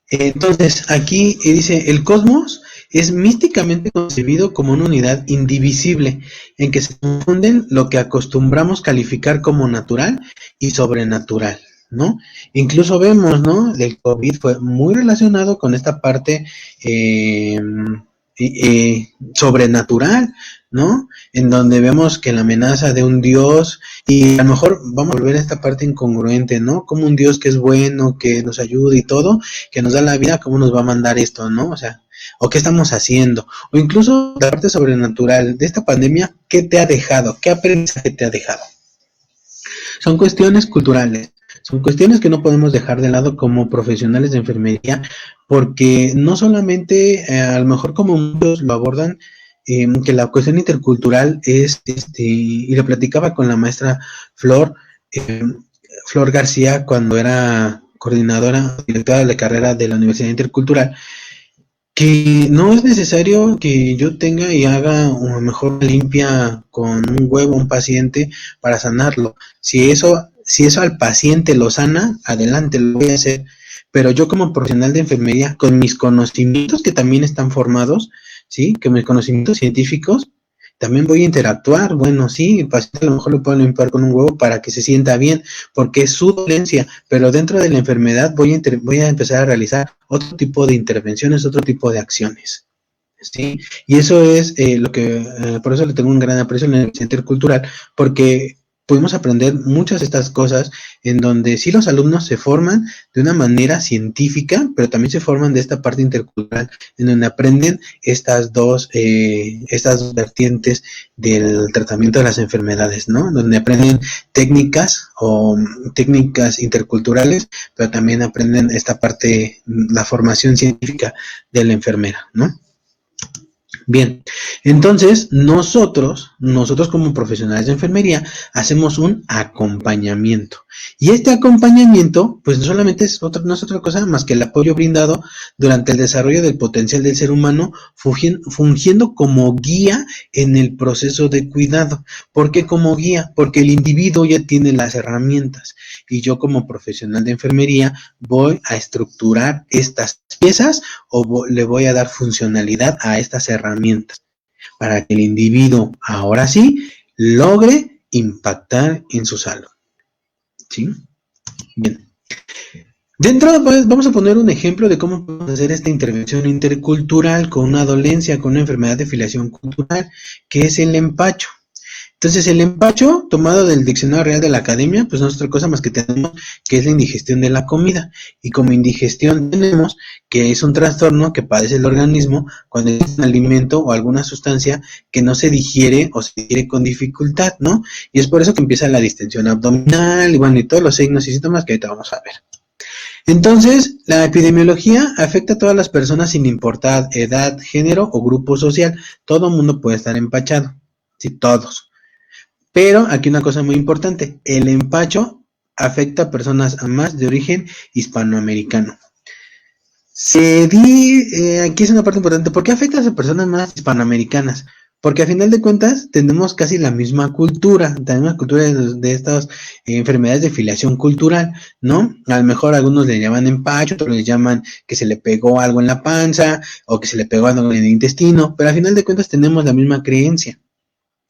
[SPEAKER 1] Entonces, aquí dice, el cosmos es místicamente concebido como una unidad indivisible, en que se confunden lo que acostumbramos calificar como natural y sobrenatural, ¿no? Incluso vemos, ¿no? El COVID fue muy relacionado con esta parte sobrenatural, ¿no? En donde vemos que la amenaza de un Dios, y a lo mejor vamos a volver a esta parte incongruente, ¿no? Como un Dios que es bueno, que nos ayuda y todo, que nos da la vida, ¿cómo nos va a mandar esto, no? O sea, o qué estamos haciendo, o incluso la parte sobrenatural de esta pandemia, ¿qué te ha dejado? ¿Qué aprendizaje te ha dejado? Son cuestiones culturales, son cuestiones que no podemos dejar de lado como profesionales de enfermería, porque no solamente, a lo mejor como muchos lo abordan, que la cuestión intercultural es, y lo platicaba con la maestra Flor, eh, Flor García, cuando era coordinadora, directora de la carrera de la Universidad Intercultural, que no es necesario que yo tenga y haga a lo mejor limpia con un huevo a un paciente para sanarlo. Si eso al paciente lo sana, adelante, lo voy a hacer. Pero yo como profesional de enfermería, con mis conocimientos que también están formados, ¿sí? Que mis conocimientos científicos, también voy a interactuar. Bueno, sí, el paciente a lo mejor lo puedo limpiar con un huevo para que se sienta bien, porque es su dolencia, pero dentro de la enfermedad voy a empezar a realizar otro tipo de intervenciones, otro tipo de acciones, ¿sí? Y eso es por eso le tengo un gran aprecio a la Universidad Intercultural, porque pudimos aprender muchas de estas cosas en donde sí los alumnos se forman de una manera científica, pero también se forman de esta parte intercultural, en donde aprenden estas dos vertientes del tratamiento de las enfermedades, ¿no? Donde aprenden técnicas o técnicas interculturales, pero también aprenden esta parte, la formación científica de la enfermera, ¿no? Bien, entonces nosotros como profesionales de enfermería hacemos un acompañamiento, y este acompañamiento pues no es otra cosa más que el apoyo brindado durante el desarrollo del potencial del ser humano, fungiendo como guía en el proceso de cuidado. ¿Por qué como guía? Porque el individuo ya tiene las herramientas y yo como profesional de enfermería voy a estructurar estas piezas o le voy a dar funcionalidad a estas herramientas para que el individuo ahora sí logre impactar en su salud. ¿Sí? Bien. Dentro, pues, vamos a poner un ejemplo de cómo podemos hacer esta intervención intercultural con una dolencia, con una enfermedad de filiación cultural, que es el empacho. Entonces, el empacho, tomado del Diccionario Real de la Academia, pues no es otra cosa más que tenemos que es la indigestión de la comida. Y como indigestión tenemos que es un trastorno que padece el organismo cuando es un alimento o alguna sustancia que no se digiere o se digiere con dificultad, ¿no? Y es por eso que empieza la distensión abdominal y bueno, y todos los signos y síntomas que ahorita vamos a ver. Entonces, la epidemiología afecta a todas las personas sin importar edad, género o grupo social. Todo el mundo puede estar empachado, sí, todos. Pero aquí una cosa muy importante, el empacho afecta a personas más de origen hispanoamericano. Aquí es una parte importante, ¿por qué afecta a las personas más hispanoamericanas? Porque a final de cuentas tenemos casi la misma cultura, de estas enfermedades de filiación cultural, ¿no? A lo mejor algunos le llaman empacho, otros le llaman que se le pegó algo en la panza o que se le pegó algo en el intestino, pero a final de cuentas tenemos la misma creencia.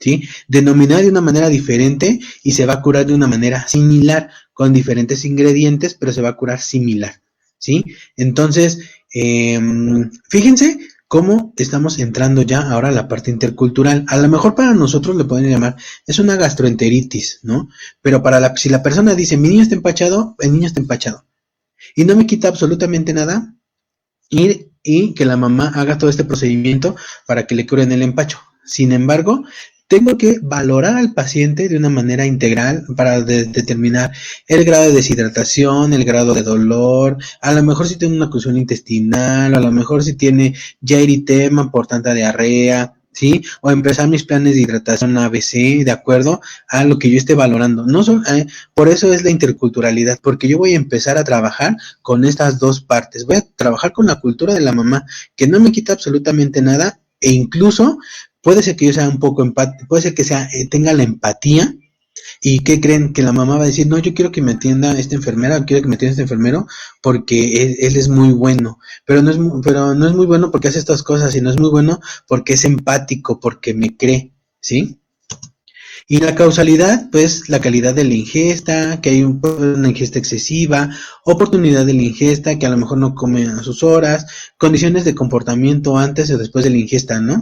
[SPEAKER 1] ¿Sí? Denominada de una manera diferente y se va a curar de una manera similar, con diferentes ingredientes, pero se va a curar similar, ¿sí? Entonces, fíjense cómo estamos entrando ya ahora a la parte intercultural. A lo mejor para nosotros le pueden llamar, es una gastroenteritis, ¿no? Pero si la persona dice, mi niño está empachado, el niño está empachado. Y no me quita absolutamente nada ir y que la mamá haga todo este procedimiento para que le curen el empacho. Sin embargo, tengo que valorar al paciente de una manera integral para determinar el grado de deshidratación, el grado de dolor, a lo mejor si tiene una oclusión intestinal, a lo mejor si tiene ya eritema por tanta diarrea, ¿sí? O empezar mis planes de hidratación ABC de acuerdo a lo que yo esté valorando. No son, por eso es la interculturalidad, porque yo voy a empezar a trabajar con estas dos partes. Voy a trabajar con la cultura de la mamá, que no me quita absolutamente nada, e incluso puede ser que yo sea un poco empático, puede ser que tenga la empatía. ¿Y qué creen? Que la mamá va a decir, no, yo quiero que me atienda esta enfermera, quiero que me atienda este enfermero porque él es muy bueno, pero no es muy bueno porque hace estas cosas, sino es muy bueno porque es empático, porque me cree, ¿sí? Y la causalidad, pues la calidad de la ingesta, que hay una ingesta excesiva, oportunidad de la ingesta, que a lo mejor no come a sus horas, condiciones de comportamiento antes o después de la ingesta, ¿no?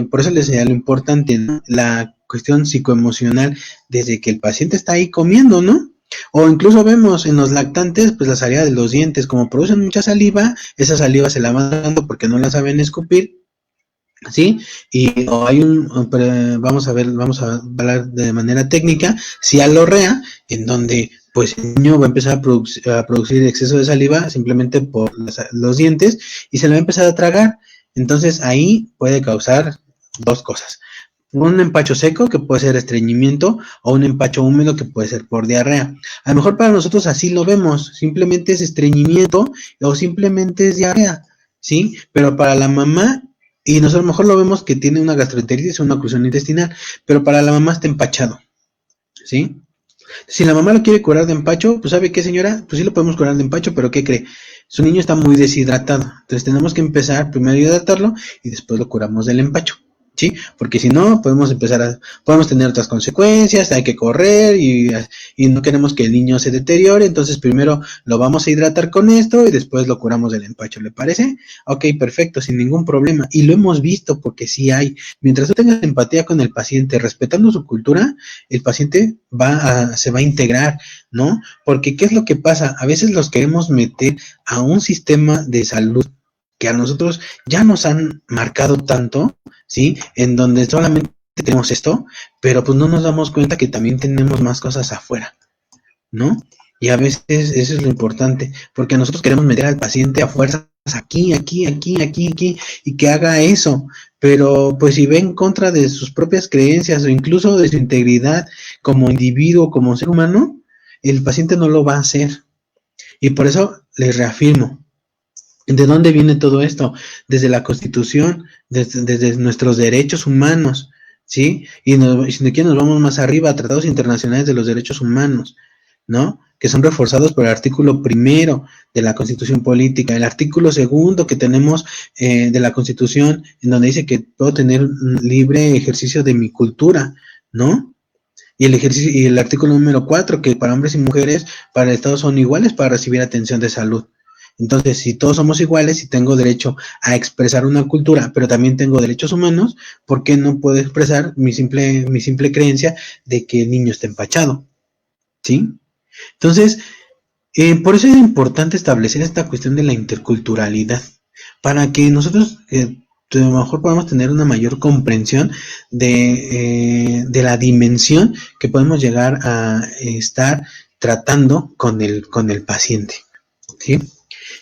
[SPEAKER 1] Por eso les señalo lo importante, ¿no? La cuestión psicoemocional desde que el paciente está ahí comiendo, ¿no? O incluso vemos en los lactantes, pues la salida de los dientes, como producen mucha saliva, esa saliva se la van dando porque no la saben escupir, ¿sí? Y vamos a hablar de manera técnica, si alorrea, en donde pues el niño va a empezar a producir exceso de saliva simplemente por los dientes y se le va a empezar a tragar. Entonces ahí puede causar dos cosas. Un empacho seco, que puede ser estreñimiento, o un empacho húmedo, que puede ser por diarrea. A lo mejor para nosotros así lo vemos, simplemente es estreñimiento o simplemente es diarrea, ¿sí? Pero para la mamá, y nosotros a lo mejor lo vemos que tiene una gastroenteritis o una oclusión intestinal, pero para la mamá está empachado, ¿sí? Si la mamá lo quiere curar de empacho, pues ¿sabe qué, señora? Pues sí lo podemos curar de empacho, pero ¿qué cree? Su niño está muy deshidratado, entonces tenemos que empezar primero a hidratarlo y después lo curamos del empacho, ¿sí? Porque si no, podemos tener otras consecuencias, hay que correr y no queremos que el niño se deteriore, entonces primero lo vamos a hidratar con esto y después lo curamos del empacho, ¿le parece? Ok, perfecto, sin ningún problema. Y lo hemos visto porque sí hay. Mientras tú tengas empatía con el paciente, respetando su cultura, el paciente se va a integrar, ¿no? Porque ¿qué es lo que pasa? A veces los queremos meter a un sistema de salud que a nosotros ya nos han marcado tanto, ¿sí? En donde solamente tenemos esto, pero pues no nos damos cuenta que también tenemos más cosas afuera, ¿no? Y a veces eso es lo importante, porque nosotros queremos meter al paciente a fuerzas aquí, y que haga eso, pero pues si ve en contra de sus propias creencias o incluso de su integridad como individuo, como ser humano, el paciente no lo va a hacer. Y por eso les reafirmo, ¿de dónde viene todo esto? Desde la Constitución, desde nuestros derechos humanos, ¿sí? Y si aquí nos vamos más arriba, a tratados internacionales de los derechos humanos, ¿no? Que son reforzados por el artículo primero de la Constitución Política, el artículo segundo que tenemos de la Constitución, en donde dice que puedo tener un libre ejercicio de mi cultura, ¿no? Y el artículo número 4, que para hombres y mujeres, para el Estado son iguales para recibir atención de salud. Entonces, si todos somos iguales y tengo derecho a expresar una cultura, pero también tengo derechos humanos, ¿por qué no puedo expresar mi simple creencia de que el niño está empachado? ¿Sí? Entonces, por eso es importante establecer esta cuestión de la interculturalidad, para que nosotros a lo mejor podamos tener una mayor comprensión de la dimensión que podemos llegar a estar tratando con el paciente, ¿sí?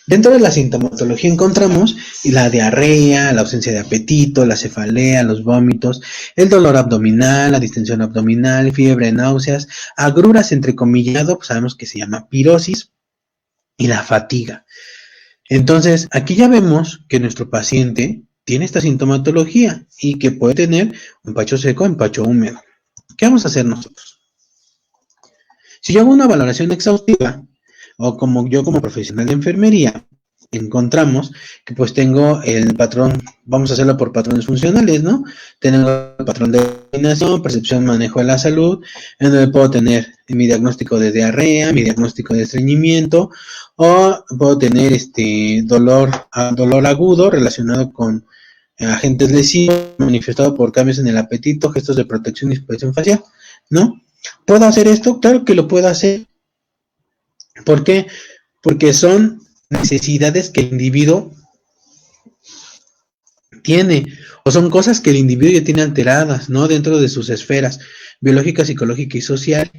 [SPEAKER 1] Dentro de la sintomatología encontramos la diarrea, la ausencia de apetito, la cefalea, los vómitos, el dolor abdominal, la distensión abdominal, fiebre, náuseas, agruras entrecomillado, pues sabemos que se llama pirosis, y la fatiga. Entonces, aquí ya vemos que nuestro paciente tiene esta sintomatología y que puede tener empacho seco, empacho húmedo. ¿Qué vamos a hacer nosotros? Si yo hago una valoración exhaustiva, o como yo como profesional de enfermería, encontramos que pues tengo el patrón, vamos a hacerlo por patrones funcionales, ¿no? Tengo el patrón de eliminación, percepción, manejo de la salud, en donde puedo tener mi diagnóstico de diarrea, mi diagnóstico de estreñimiento, o puedo tener dolor agudo relacionado con agentes lesivos manifestado por cambios en el apetito, gestos de protección y expresión facial, ¿no? ¿Puedo hacer esto? Claro que lo puedo hacer. ¿Por qué? Porque son necesidades que el individuo tiene, o son cosas que el individuo ya tiene alteradas, ¿no? Dentro de sus esferas biológica, psicológica y social.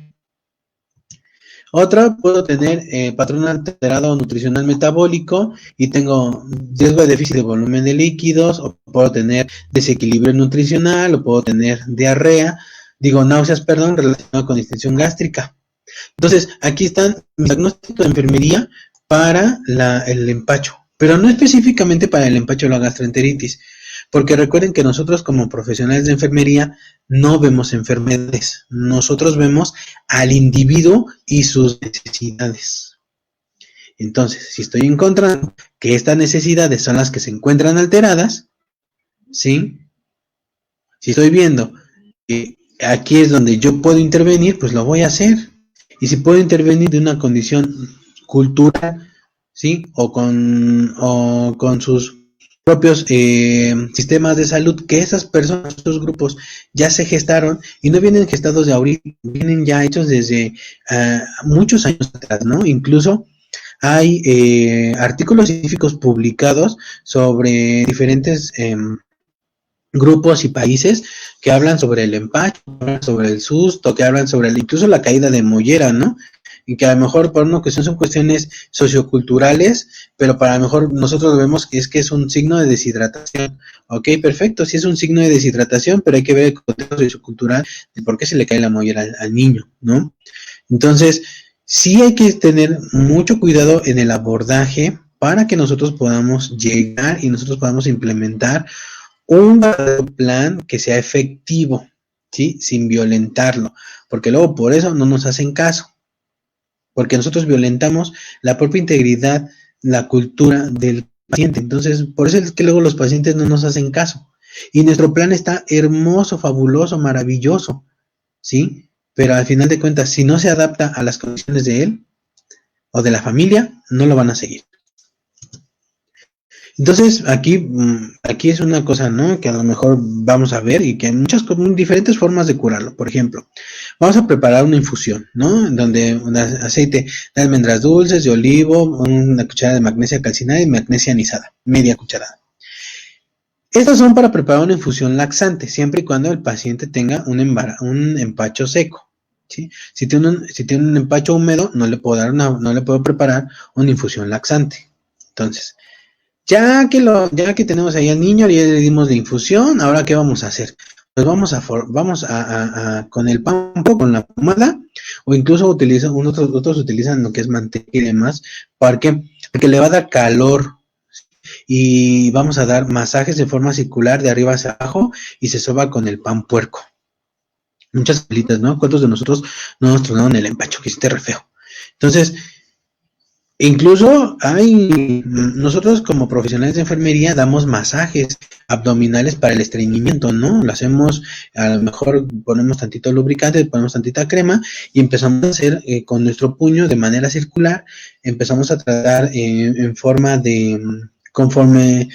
[SPEAKER 1] Otra, puedo tener patrón alterado nutricional metabólico y tengo riesgo de déficit de volumen de líquidos, o puedo tener desequilibrio nutricional, o puedo tener náuseas, perdón, relacionado con distensión gástrica. Entonces, aquí están mis diagnósticos de enfermería para el empacho, pero no específicamente para el empacho o la gastroenteritis, porque recuerden que nosotros como profesionales de enfermería no vemos enfermedades, nosotros vemos al individuo y sus necesidades. Entonces, si estoy encontrando que estas necesidades son las que se encuentran alteradas, ¿sí? Si estoy viendo que aquí es donde yo puedo intervenir, pues lo voy a hacer. Y si puedo intervenir de una condición cultural, ¿sí? O con sus propios sistemas de salud, que esas personas, esos grupos ya se gestaron y no vienen gestados de ahorita, vienen ya hechos desde muchos años atrás, ¿no? Incluso hay artículos científicos publicados sobre diferentes grupos y países que hablan sobre el empacho, sobre el susto, que hablan sobre incluso la caída de mollera, ¿no? Y que a lo mejor por una cuestión son cuestiones socioculturales, pero para lo mejor nosotros vemos que es un signo de deshidratación. Ok, perfecto, sí es un signo de deshidratación, pero hay que ver el contexto sociocultural de por qué se le cae la mollera al niño, ¿no? Entonces, sí hay que tener mucho cuidado en el abordaje para que nosotros podamos llegar y nosotros podamos implementar un plan que sea efectivo, ¿sí? Sin violentarlo, porque luego por eso no nos hacen caso, porque nosotros violentamos la propia integridad, la cultura del paciente. Entonces, por eso es que luego los pacientes no nos hacen caso. Y nuestro plan está hermoso, fabuloso, maravilloso, ¿sí? Pero al final de cuentas, si no se adapta a las condiciones de él o de la familia, no lo van a seguir. Entonces, aquí es una cosa, ¿no? Que a lo mejor vamos a ver y que hay diferentes formas de curarlo. Por ejemplo, vamos a preparar una infusión, ¿no? En donde un aceite de almendras dulces, de olivo, una cucharada de magnesia calcinada y magnesia anisada, media cucharada. Estas son para preparar una infusión laxante, siempre y cuando el paciente tenga un empacho seco, ¿sí? Si tiene un empacho húmedo, no le puedo preparar una infusión laxante. Entonces, ya que tenemos ahí al niño, ya le dimos la infusión, ahora ¿qué vamos a hacer? Pues vamos a con el pan, con la pomada, o incluso otros utilizan lo que es mantequilla y demás, porque le va a dar calor, y vamos a dar masajes de forma circular de arriba hacia abajo y se soba con el pan puerco. Muchas bolitas, ¿no? ¿Cuántos de nosotros no nos tronaron el empacho? Que esté re feo. Entonces, incluso nosotros como profesionales de enfermería damos masajes abdominales para el estreñimiento, ¿no? Lo hacemos, a lo mejor ponemos tantito lubricante, ponemos tantita crema y empezamos a hacer con nuestro puño de manera circular, empezamos a tratar en forma de, conforme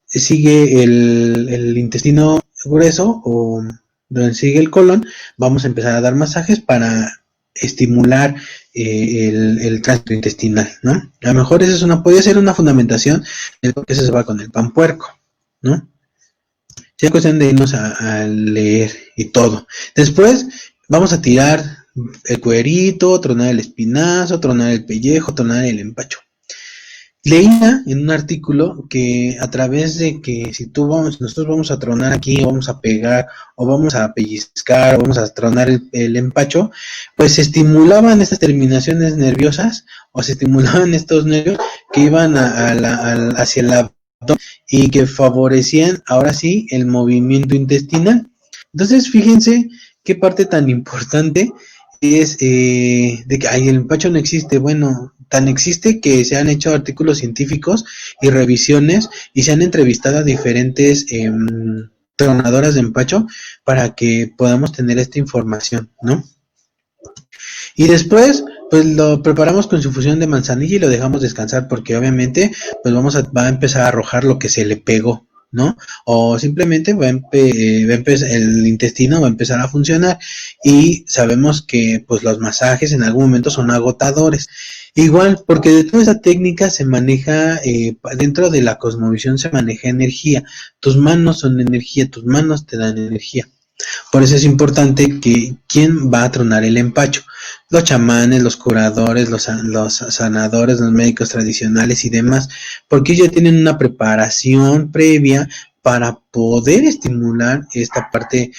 [SPEAKER 1] sigue el intestino grueso o donde sigue el colon, vamos a empezar a dar masajes para estimular el tránsito intestinal, ¿no? A lo mejor podría ser una fundamentación de por qué se va con el pan puerco, ¿no? Es cuestión de irnos a leer y todo. Después vamos a tirar el cuerito, tronar el espinazo, tronar el pellejo, tronar el empacho. Leía en un artículo que a través de que nosotros vamos a tronar aquí, o vamos a pegar, o vamos a pellizcar, o vamos a tronar el empacho, pues se estimulaban estas terminaciones nerviosas, o se estimulaban estos nervios que iban hacia el abdomen y que favorecían, ahora sí, el movimiento intestinal. Entonces, fíjense qué parte tan importante es de que el empacho no existe. Bueno, tan existe que se han hecho artículos científicos y revisiones y se han entrevistado a diferentes tronadoras de empacho para que podamos tener esta información, ¿no? Y después, pues lo preparamos con su fusión de manzanilla y lo dejamos descansar porque obviamente, pues va a empezar a arrojar lo que se le pegó, ¿no? O simplemente el intestino va a empezar a funcionar y sabemos que pues los masajes en algún momento son agotadores. Igual, porque de toda esa técnica se maneja, dentro de la cosmovisión se maneja energía. Tus manos son energía, tus manos te dan energía. Por eso es importante que quién va a tronar el empacho. Los chamanes, los curadores, los sanadores, los médicos tradicionales y demás, porque ellos tienen una preparación previa para poder estimular esta parte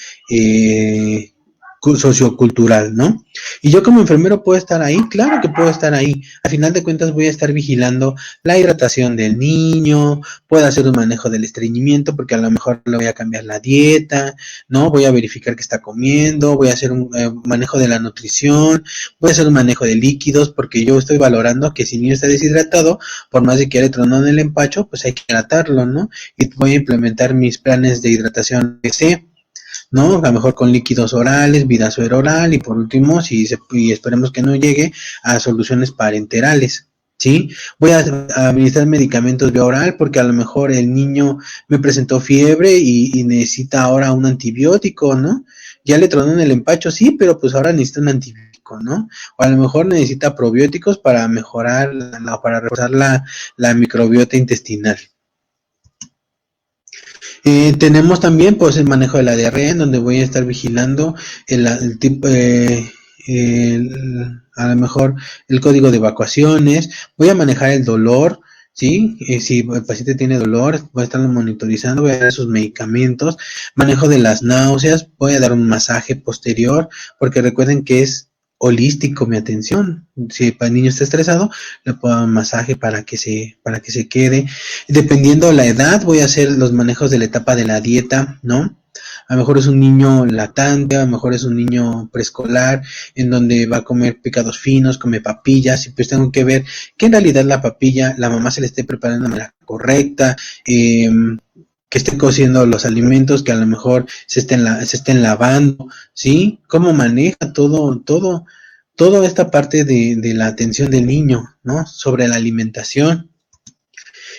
[SPEAKER 1] sociocultural, ¿no? Y yo como enfermero puedo estar ahí, claro que puedo estar ahí. Al final de cuentas voy a estar vigilando la hidratación del niño, puedo hacer un manejo del estreñimiento porque a lo mejor le voy a cambiar la dieta, ¿no? Voy a verificar qué está comiendo, voy a hacer un manejo de la nutrición, voy a hacer un manejo de líquidos porque yo estoy valorando que si el niño está deshidratado, por más de que haya tronado en el empacho, pues hay que hidratarlo, ¿no? Y voy a implementar mis planes de hidratación que sé, ¿no? A lo mejor con líquidos orales, Vidasuero oral y por último, y esperemos que no llegue a soluciones parenterales, ¿sí? Voy a administrar medicamentos vía oral porque a lo mejor el niño me presentó fiebre y necesita ahora un antibiótico, ¿no? Ya le tronó en el empacho, sí, pero pues ahora necesita un antibiótico, ¿no? O a lo mejor necesita probióticos para mejorar, para reforzar la microbiota intestinal. Tenemos también pues el manejo de la diarrea, en donde voy a estar vigilando el tipo, a lo mejor el código de evacuaciones, voy a manejar el dolor, ¿sí? Si el paciente tiene dolor, voy a estarlo monitorizando, voy a dar sus medicamentos, manejo de las náuseas, voy a dar un masaje posterior, porque recuerden que es holístico mi atención. Si el niño está estresado, le puedo dar un masaje para que se quede. Dependiendo de la edad, voy a hacer los manejos de la etapa de la dieta, ¿no? A lo mejor es un niño lactante, a lo mejor es un niño preescolar, en donde va a comer picados finos, come papillas, y pues tengo que ver que en realidad la papilla, la mamá se le esté preparando de manera correcta, que esté cociendo los alimentos, que a lo mejor se estén lavando, ¿sí? Cómo maneja toda esta parte de la atención del niño, ¿no? Sobre la alimentación.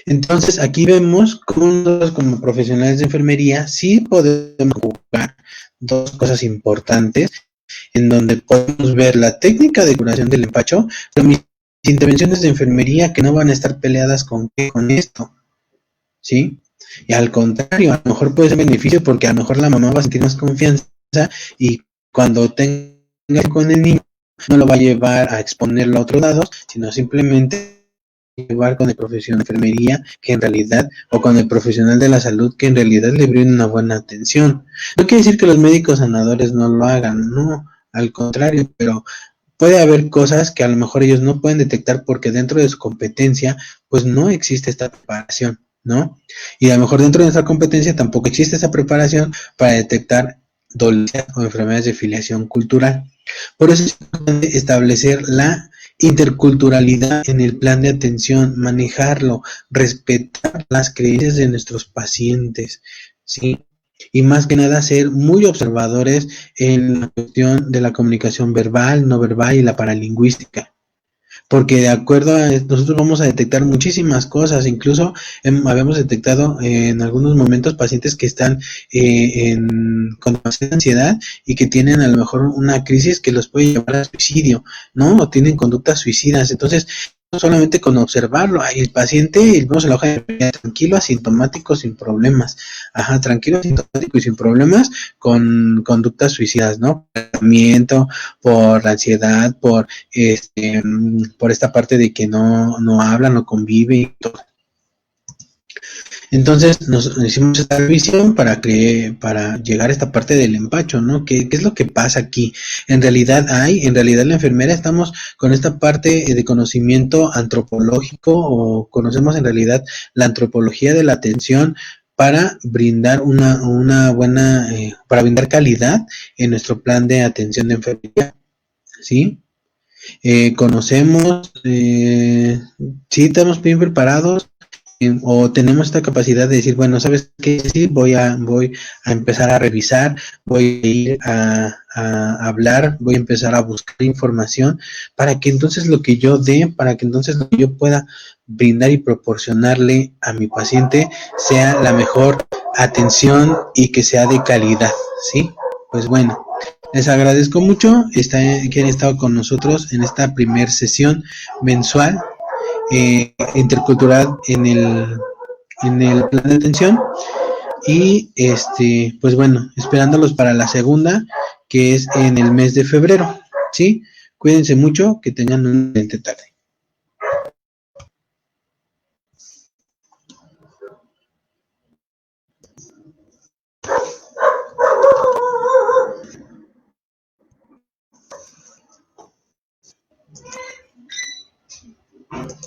[SPEAKER 1] Entonces, aquí vemos cómo nosotros como profesionales de enfermería sí podemos jugar dos cosas importantes, en donde podemos ver la técnica de curación del empacho, pero mis intervenciones de enfermería que no van a estar peleadas con esto, ¿sí? Y al contrario, a lo mejor puede ser beneficio porque a lo mejor la mamá va a sentir más confianza y cuando tenga con el niño no lo va a llevar a exponerlo a otros lados, sino simplemente llevar con el profesional de enfermería que en realidad, o con el profesional de la salud que en realidad le brinde una buena atención. No quiere decir que los médicos sanadores no lo hagan, no, al contrario, pero puede haber cosas que a lo mejor ellos no pueden detectar porque dentro de su competencia pues no existe esta preparación, ¿no? Y a lo mejor dentro de nuestra competencia tampoco existe esa preparación para detectar dolencias o enfermedades de filiación cultural. Por eso es importante establecer la interculturalidad en el plan de atención, manejarlo, respetar las creencias de nuestros pacientes, ¿sí? Y más que nada ser muy observadores en la cuestión de la comunicación verbal, no verbal y la paralingüística. Porque de acuerdo a nosotros vamos a detectar muchísimas cosas, incluso habíamos detectado en algunos momentos pacientes que están con demasiada ansiedad y que tienen a lo mejor una crisis que los puede llevar al suicidio, ¿no? O tienen conductas suicidas. Entonces, solamente con observarlo, el paciente, vemos en la hoja de vida, tranquilo, asintomático, sin problemas, ajá, tranquilo, asintomático y sin problemas, con conductas suicidas, ¿no? Tratamiento por la ansiedad, por esta parte de que no habla, no convive y todo. Entonces nos hicimos esta revisión para llegar a esta parte del empacho, ¿no? ¿Qué es lo que pasa aquí? En realidad la enfermera estamos con esta parte de conocimiento antropológico o conocemos en realidad la antropología de la atención para brindar una buena, para brindar calidad en nuestro plan de atención de enfermería, ¿sí? conocemos, sí estamos bien preparados, o tenemos esta capacidad de decir, bueno, ¿sabes qué? Sí, voy a empezar a revisar, voy a ir a hablar, voy a empezar a buscar información para que entonces lo que yo dé, para que entonces lo que yo pueda brindar y proporcionarle a mi paciente sea la mejor atención y que sea de calidad, ¿sí? Pues bueno, les agradezco mucho que han estado con nosotros en esta primer sesión mensual intercultural en el plan de atención y pues bueno, esperándolos para la segunda que es en el mes de febrero, ¿sí? Cuídense mucho, que tengan una excelente tarde.